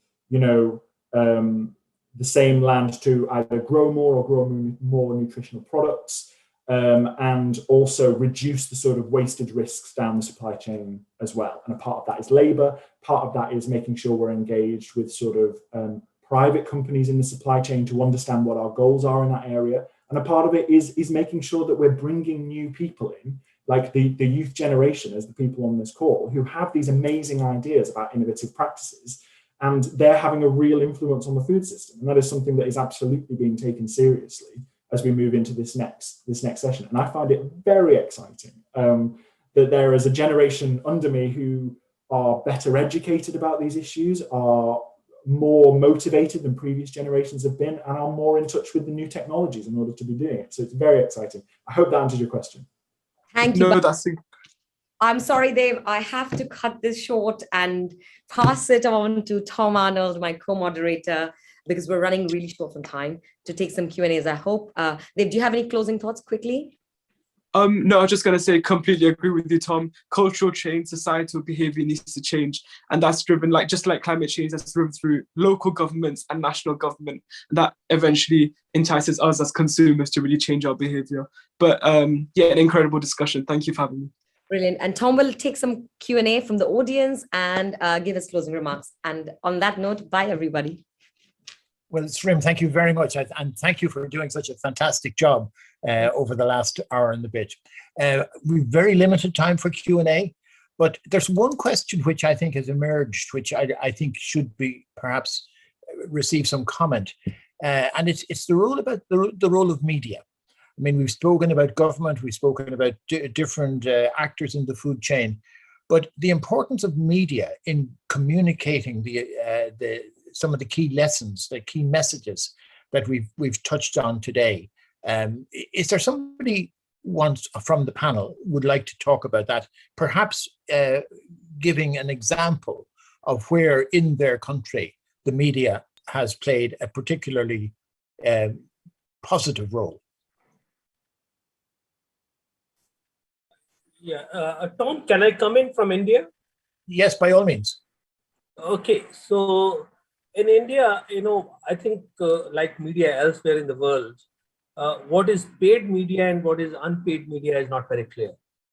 the same land to either grow more or grow more nutritional products, and also reduce the sort of wasted risks down the supply chain as well. And a part of that is labor, part of that is making sure we're engaged with sort of private companies in the supply chain to understand what our goals are in that area. And a part of it is making sure that we're bringing new people in, like the youth generation, as the people on this call, who have these amazing ideas about innovative practices, and they're having a real influence on the food system. And that is something that is absolutely being taken seriously as we move into this next session. And I find it very exciting that there is a generation under me who are better educated about these issues, are more motivated than previous generations have been, and are more in touch with the new technologies in order to be doing it. So it's very exciting. I hope that answers your question. Thank you. No, that's it. I'm sorry, Dave, I have to cut this short and pass it on to Tom Arnold, my co-moderator, because we're running really short on time, to take some Q&As, I hope. Dave, do you have any closing thoughts quickly? No, I was just going to say, completely agree with you, Tom. Cultural change, societal behavior needs to change. And that's driven, just like climate change, that's driven through local governments and national government. And that eventually entices us as consumers to really change our behavior. But yeah, an incredible discussion. Thank you for having me. Brilliant. And Tom will take some Q&A from the audience and give us closing remarks. And on that note, bye, everybody. Well, Srim, thank you very much. And thank you for doing such a fantastic job over the last hour and a bit. We've very limited time for Q&A, but there's one question which I think has emerged, which I think should be perhaps receive some comment. And it's the role about the role of media. I mean, we've spoken about government, we've spoken about different actors in the food chain, but the importance of media in communicating some of the key lessons, the key messages that we've touched on today. Is there somebody from the panel would like to talk about that? Perhaps giving an example of where in their country the media has played a particularly positive role. Yeah, Tom, can I come in from India? Yes, by all means. Okay, so in India, I think like media elsewhere in the world, what is paid media and what is unpaid media is not very clear.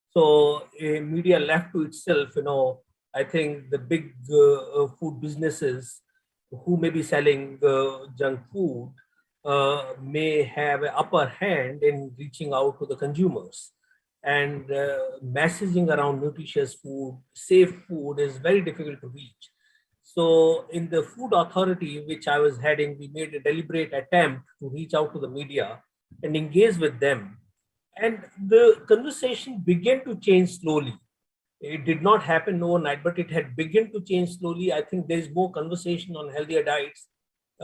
So media left to itself, I think the big food businesses who may be selling junk food may have an upper hand in reaching out to the consumers. And messaging around nutritious food, safe food is very difficult to reach. So in the food authority, which I was heading, we made a deliberate attempt to reach out to the media and engage with them. And the conversation began to change slowly. It did not happen overnight, but it had begun to change slowly. I think there's more conversation on healthier diets,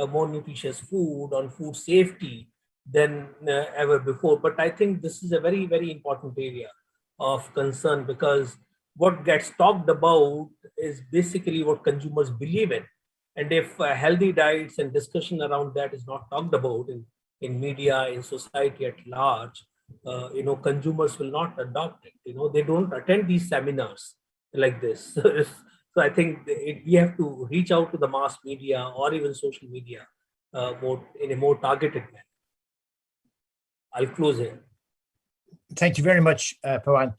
more nutritious food, on food safety than ever before. But I think this is a very, very important area of concern, because what gets talked about is basically what consumers believe in. And if healthy diets and discussion around that is not talked about in media, in society at large, consumers will not adopt it. They don't attend these seminars like this. So I think we have to reach out to the mass media or even social media in a more targeted manner. I'll close here. Thank you very much, Pawan.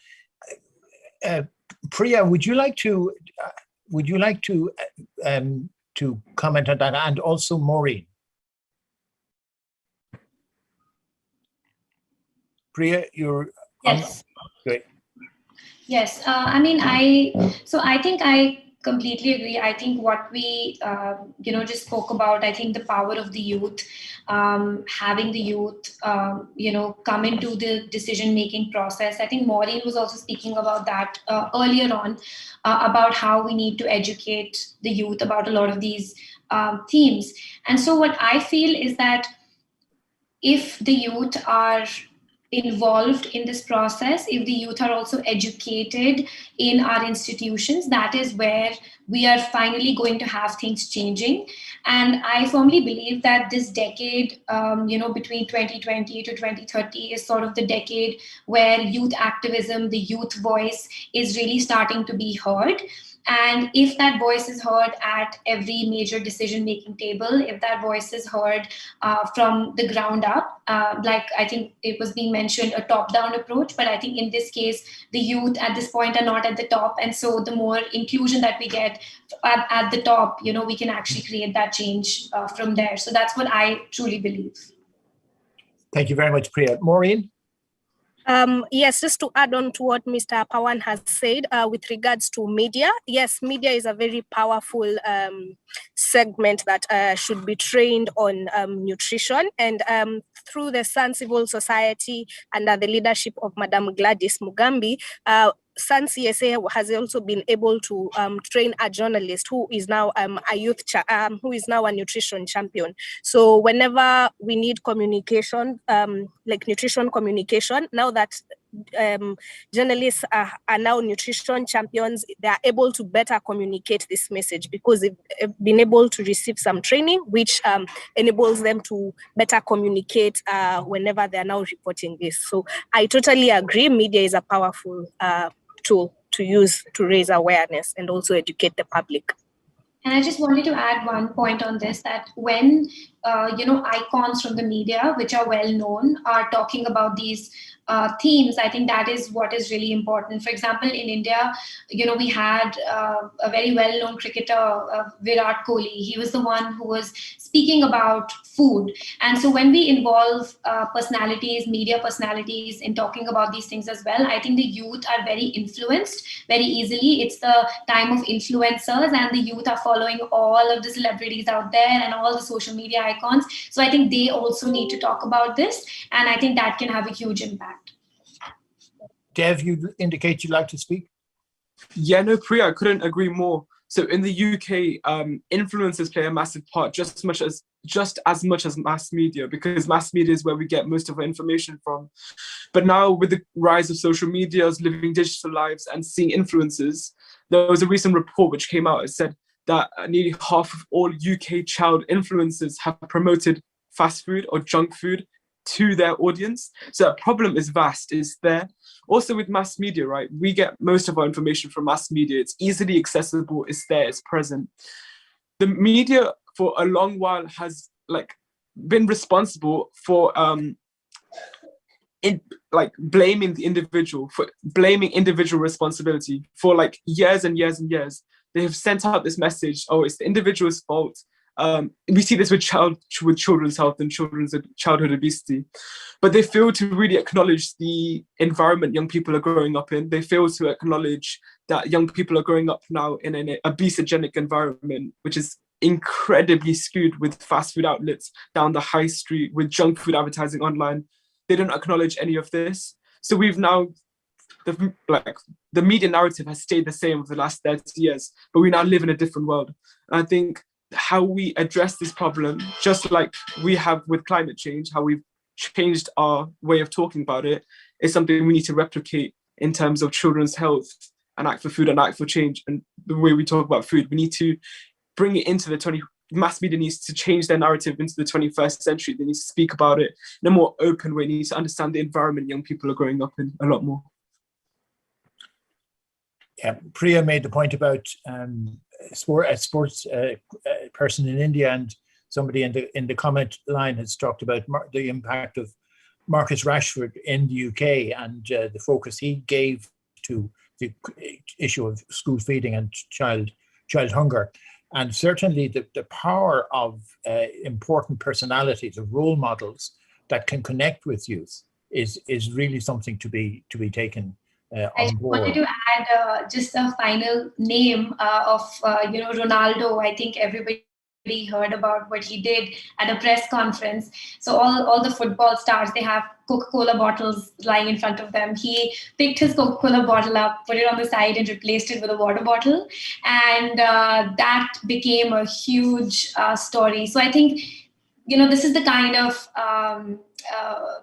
Priya, would you like to comment on that, and also Maureen? Priya, you're yes. Great. Yes, I think I completely agree. I think what we just spoke about, I think the power of the youth, having the youth come into the decision-making process. I think Maureen was also speaking about that earlier on, about how we need to educate the youth about a lot of these themes. And so what I feel is that if the youth are involved in this process, if the youth are also educated in our institutions, that is where we are finally going to have things changing. And I firmly believe that this decade, between 2020 to 2030 is sort of the decade where youth activism, the youth voice is really starting to be heard. And if that voice is heard at every major decision-making table, if that voice is heard from the ground up, like I think it was being mentioned, a top-down approach, but I think in this case, the youth at this point are not at the top. And so the more inclusion that we get at the top, we can actually create that change from there. So that's what I truly believe. Thank you very much, Priya. Maureen? Yes, just to add on to what Mr. Pawan has said with regards to media. Yes, media is a very powerful segment that should be trained on nutrition. And through the Sun Civil Society under the leadership of Madam Gladys Mugambi, Sun CSA has also been able to train a journalist who is now who is now a nutrition champion. So whenever we need communication, like nutrition communication, now that journalists are now nutrition champions, they are able to better communicate this message because they've been able to receive some training, which enables them to better communicate whenever they are now reporting this. So I totally agree. Media is a powerful tool to use to raise awareness and also educate the public. And I just wanted to add one point on this, that when icons from the media, which are well known, are talking about these themes, I think that is what is really important. For example, in India, we had a very well-known cricketer, Virat Kohli. He was the one who was speaking about food. And so when we involve personalities, media personalities in talking about these things as well, I think the youth are very influenced very easily. It's the time of influencers, and the youth are following all of the celebrities out there and all the social media icons. So I think they also need to talk about this, and I think that can have a huge impact. Dev, you indicate you'd like to speak? Yeah, no, Priya, I couldn't agree more. So in the UK, influencers play a massive part, just as much as mass media, because mass media is where we get most of our information from. But now with the rise of social media, living digital lives and seeing influencers, there was a recent report which came out. It said that nearly half of all UK child influencers have promoted fast food or junk food to their audience. So that problem is vast, is there. Also with mass media, right? We get most of our information from mass media. It's easily accessible, it's there, it's present. The media for a long while has been responsible for blaming the individual, for blaming individual responsibility for years and years and years. They have sent out this message, oh, it's the individual's fault. We see this with children's health and children's childhood obesity, but they fail to really acknowledge the environment young people are growing up in. They fail to acknowledge that young people are growing up now in an obesogenic environment, which is incredibly skewed with fast food outlets down the high street, with junk food advertising online. They don't acknowledge any of this. So we've now, the media narrative has stayed the same for the last 30 years, but we now live in a different world. And I think how we address this problem, just like we have with climate change, how we've changed our way of talking about it, is something we need to replicate in terms of children's health and Act4Food and Act4Change, and the way we talk about food. We need to bring it into mass media needs to change their narrative into the 21st century. They need to speak about it in a more open way. They need to understand the environment young people are growing up in a lot more. Yeah, Priya made the point about a sports person in India, and somebody in the comment line has talked about the impact of Marcus Rashford in the UK and the focus he gave to the issue of school feeding and child hunger. And certainly the power of important personalities, of role models that can connect with youth is really something to be taken I just wanted to add just a final name of Ronaldo. I think everybody heard about what he did at a press conference. So all the football stars, they have Coca-Cola bottles lying in front of them. He picked his Coca-Cola bottle up, put it on the side, and replaced it with a water bottle, and that became a huge story. So I think this is the kind of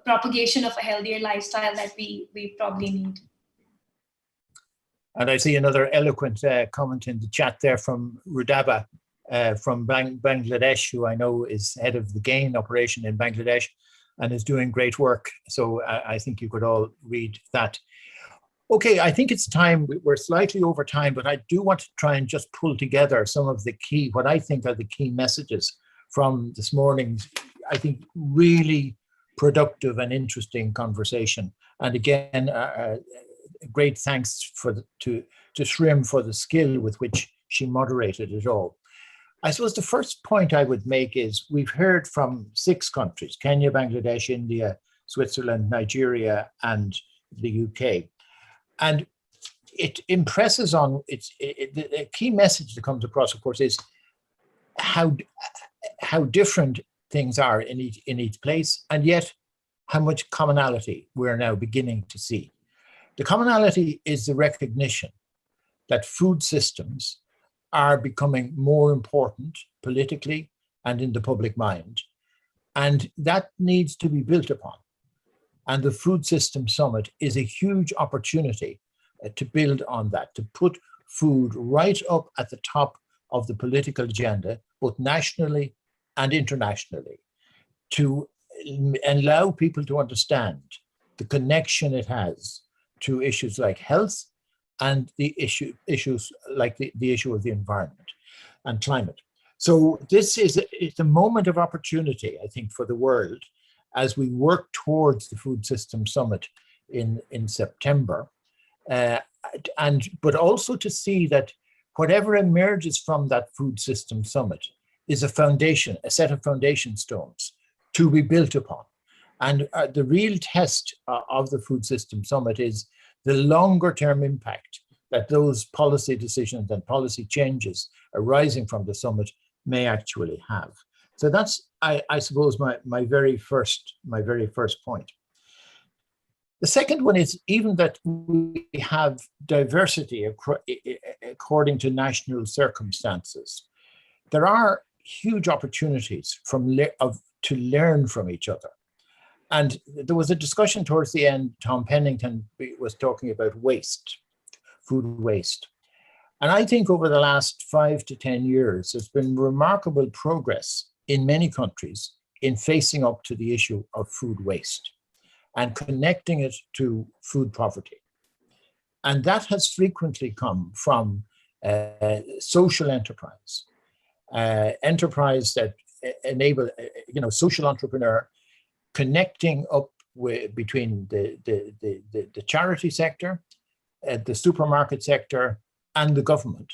propagation of a healthier lifestyle that we probably need. And I see another eloquent comment in the chat there from Rudaba from Bangladesh, who I know is head of the GAIN operation in Bangladesh and is doing great work. So I think you could all read that. Okay, I think it's time. We're slightly over time, but I do want to try and just pull together some of the key, what I think are the key messages from this morning's, I think, really productive and interesting conversation. And again, great thanks to Shrim for the skill with which she moderated it all. I suppose the first point I would make is we've heard from 6 countries, Kenya, Bangladesh, India, Switzerland, Nigeria, and the UK. And it impresses on, the key message that comes across, of course, is how different things are in each place, and yet how much commonality we're now beginning to see. The commonality is the recognition that food systems are becoming more important politically and in the public mind, and that needs to be built upon. And the Food System Summit is a huge opportunity to build on that, to put food right up at the top of the political agenda, both nationally and internationally, to allow people to understand the connection it has to issues like health and the issues like the issue of the environment and climate. So this is it's a moment of opportunity, I think, for the world as we work towards the Food System Summit in September, but also to see that whatever emerges from that Food System Summit is a foundation, a set of foundation stones to be built upon. And the real test of the Food System Summit is the longer term impact that those policy decisions and policy changes arising from the summit may actually have. So that's, I suppose, my very first point. The second one is even that we have diversity according to national circumstances. There are huge opportunities to learn from each other. And there was a discussion towards the end, Tom Pennington was talking about waste, food waste. And I think over the last 5 to 10 years, there's been remarkable progress in many countries in facing up to the issue of food waste and connecting it to food poverty. And that has frequently come from social enterprise, enterprise that enable, social entrepreneur connecting up between the charity sector, the supermarket sector, and the government,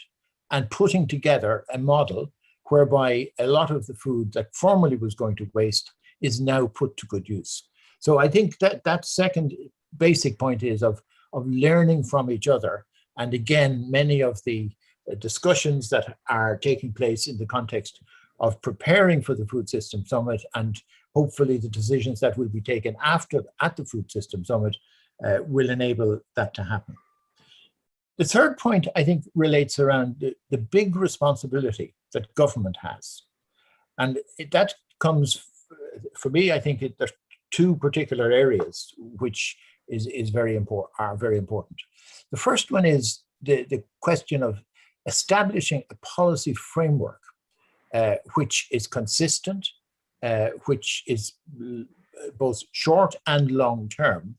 and putting together a model whereby a lot of the food that formerly was going to waste is now put to good use. So I think that second basic point is of learning from each other. And again, many of the discussions that are taking place in the context of preparing for the Food System Summit, and hopefully the decisions that will be taken at the Food System Summit will enable that to happen. The third point, I think, relates around the big responsibility that government has. And that comes, for me, I think there's 2 particular areas which are very important. The first one is the question of establishing a policy framework which is consistent, which is both short and long term,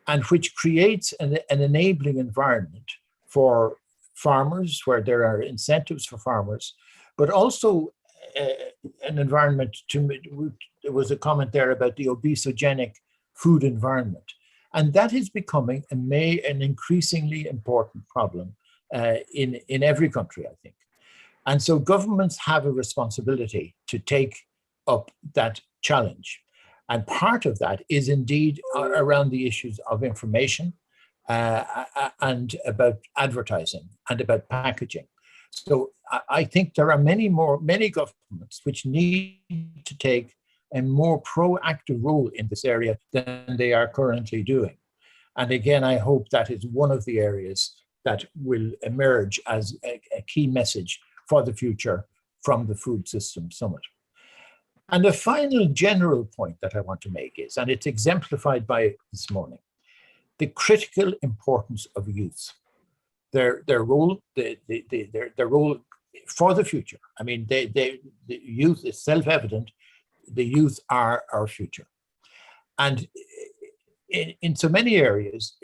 and which creates an enabling environment for farmers, where there are incentives for farmers, but also an environment there was a comment there about the obesogenic food environment. And that is becoming an increasingly important problem in every country, I think. And so governments have a responsibility to take up that challenge. And part of that is indeed around the issues of information and about advertising and about packaging. So I think there are many governments which need to take a more proactive role in this area than they are currently doing. And again, I hope that is one of the areas that will emerge as a key message for the future from the Food System Summit. And the final general point that I want to make is, and it's exemplified by this morning, the critical importance of youth, their role, their role for the future. I mean, the youth is self-evident. The youth are our future, and in so many areas,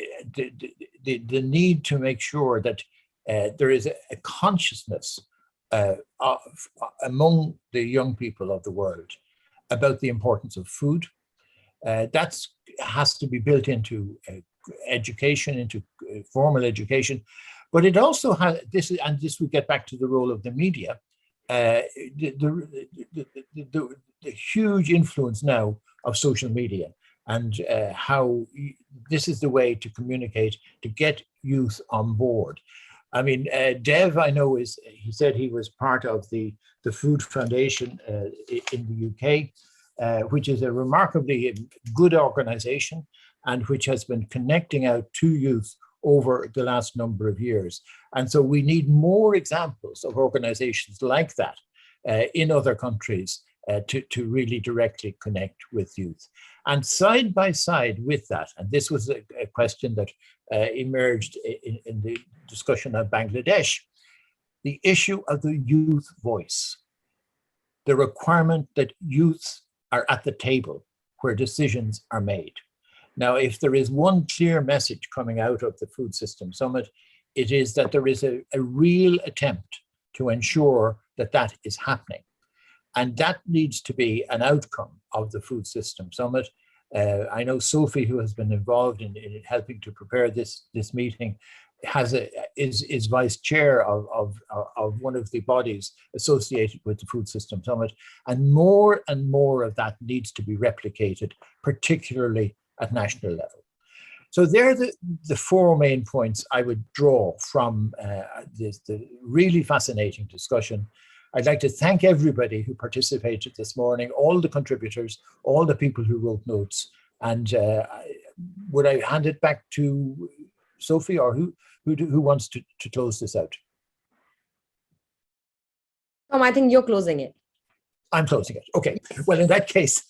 the need to make sure that there is a consciousness among the young people of the world about the importance of food. That has to be built into education, into formal education, but it also has this, and this we get back to the role of the media, the huge influence now of social media, and how this is the way to communicate, to get youth on board. I mean, Dev, I know, he said he was part of the Food Foundation in the UK, which is a remarkably good organization and which has been connecting out to youth over the last number of years. And so we need more examples of organizations like that in other countries to really directly connect with youth. And side by side with that, and this was a question that emerged in the discussion of Bangladesh, the issue of the youth voice, the requirement that youth are at the table where decisions are made. Now, if there is one clear message coming out of the Food System Summit, it is that there is a real attempt to ensure that that is happening. And that needs to be an outcome of the Food System Summit. I know Sophie, who has been involved in helping to prepare this meeting, is vice chair of one of the bodies associated with the Food System Summit. And more of that needs to be replicated, particularly at national level. So they're the four main points I would draw from the really fascinating discussion. I'd like to thank everybody who participated this morning, all the contributors, all the people who wrote notes. And would I hand it back to Sophie, or who wants to close this out? I think you're closing it. I'm closing it. Okay. Well, in that case,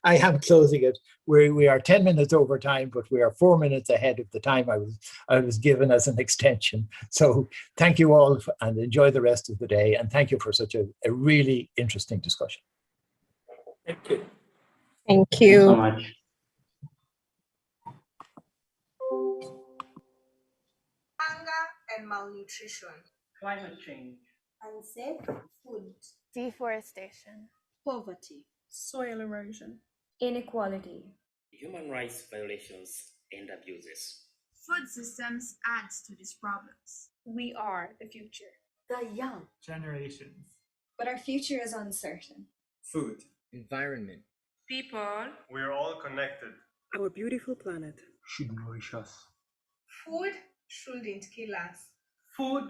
I am closing it. We are 10 minutes over time, but we are 4 minutes ahead of the time I was given as an extension. So thank you all and enjoy the rest of the day. And thank you for such a really interesting discussion. Thank you. Thank you so much. Hunger and malnutrition. Climate change. Unsafe food. Deforestation. Poverty. Soil erosion. Inequality. Human rights violations and abuses. Food systems adds to these problems. We are the future. The young. Generations. But our future is uncertain. Food. Environment. People. We are all connected. Our beautiful planet should nourish us. Food shouldn't kill us. Food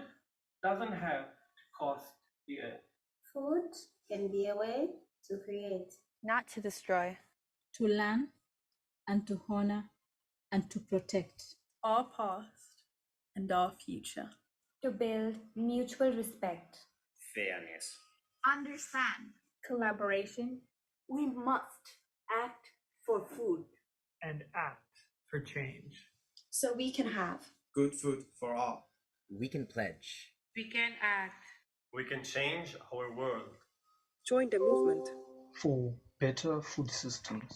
doesn't have to cost the earth. Food can be a way to create. Not to destroy. To learn and to honor and to protect. Our past and our future. To build mutual respect. Fairness. Understand. Collaboration. We must act for food. And act for change. So we can have good food for all. We can pledge. We can act. We can change our world. Join the movement for better food systems.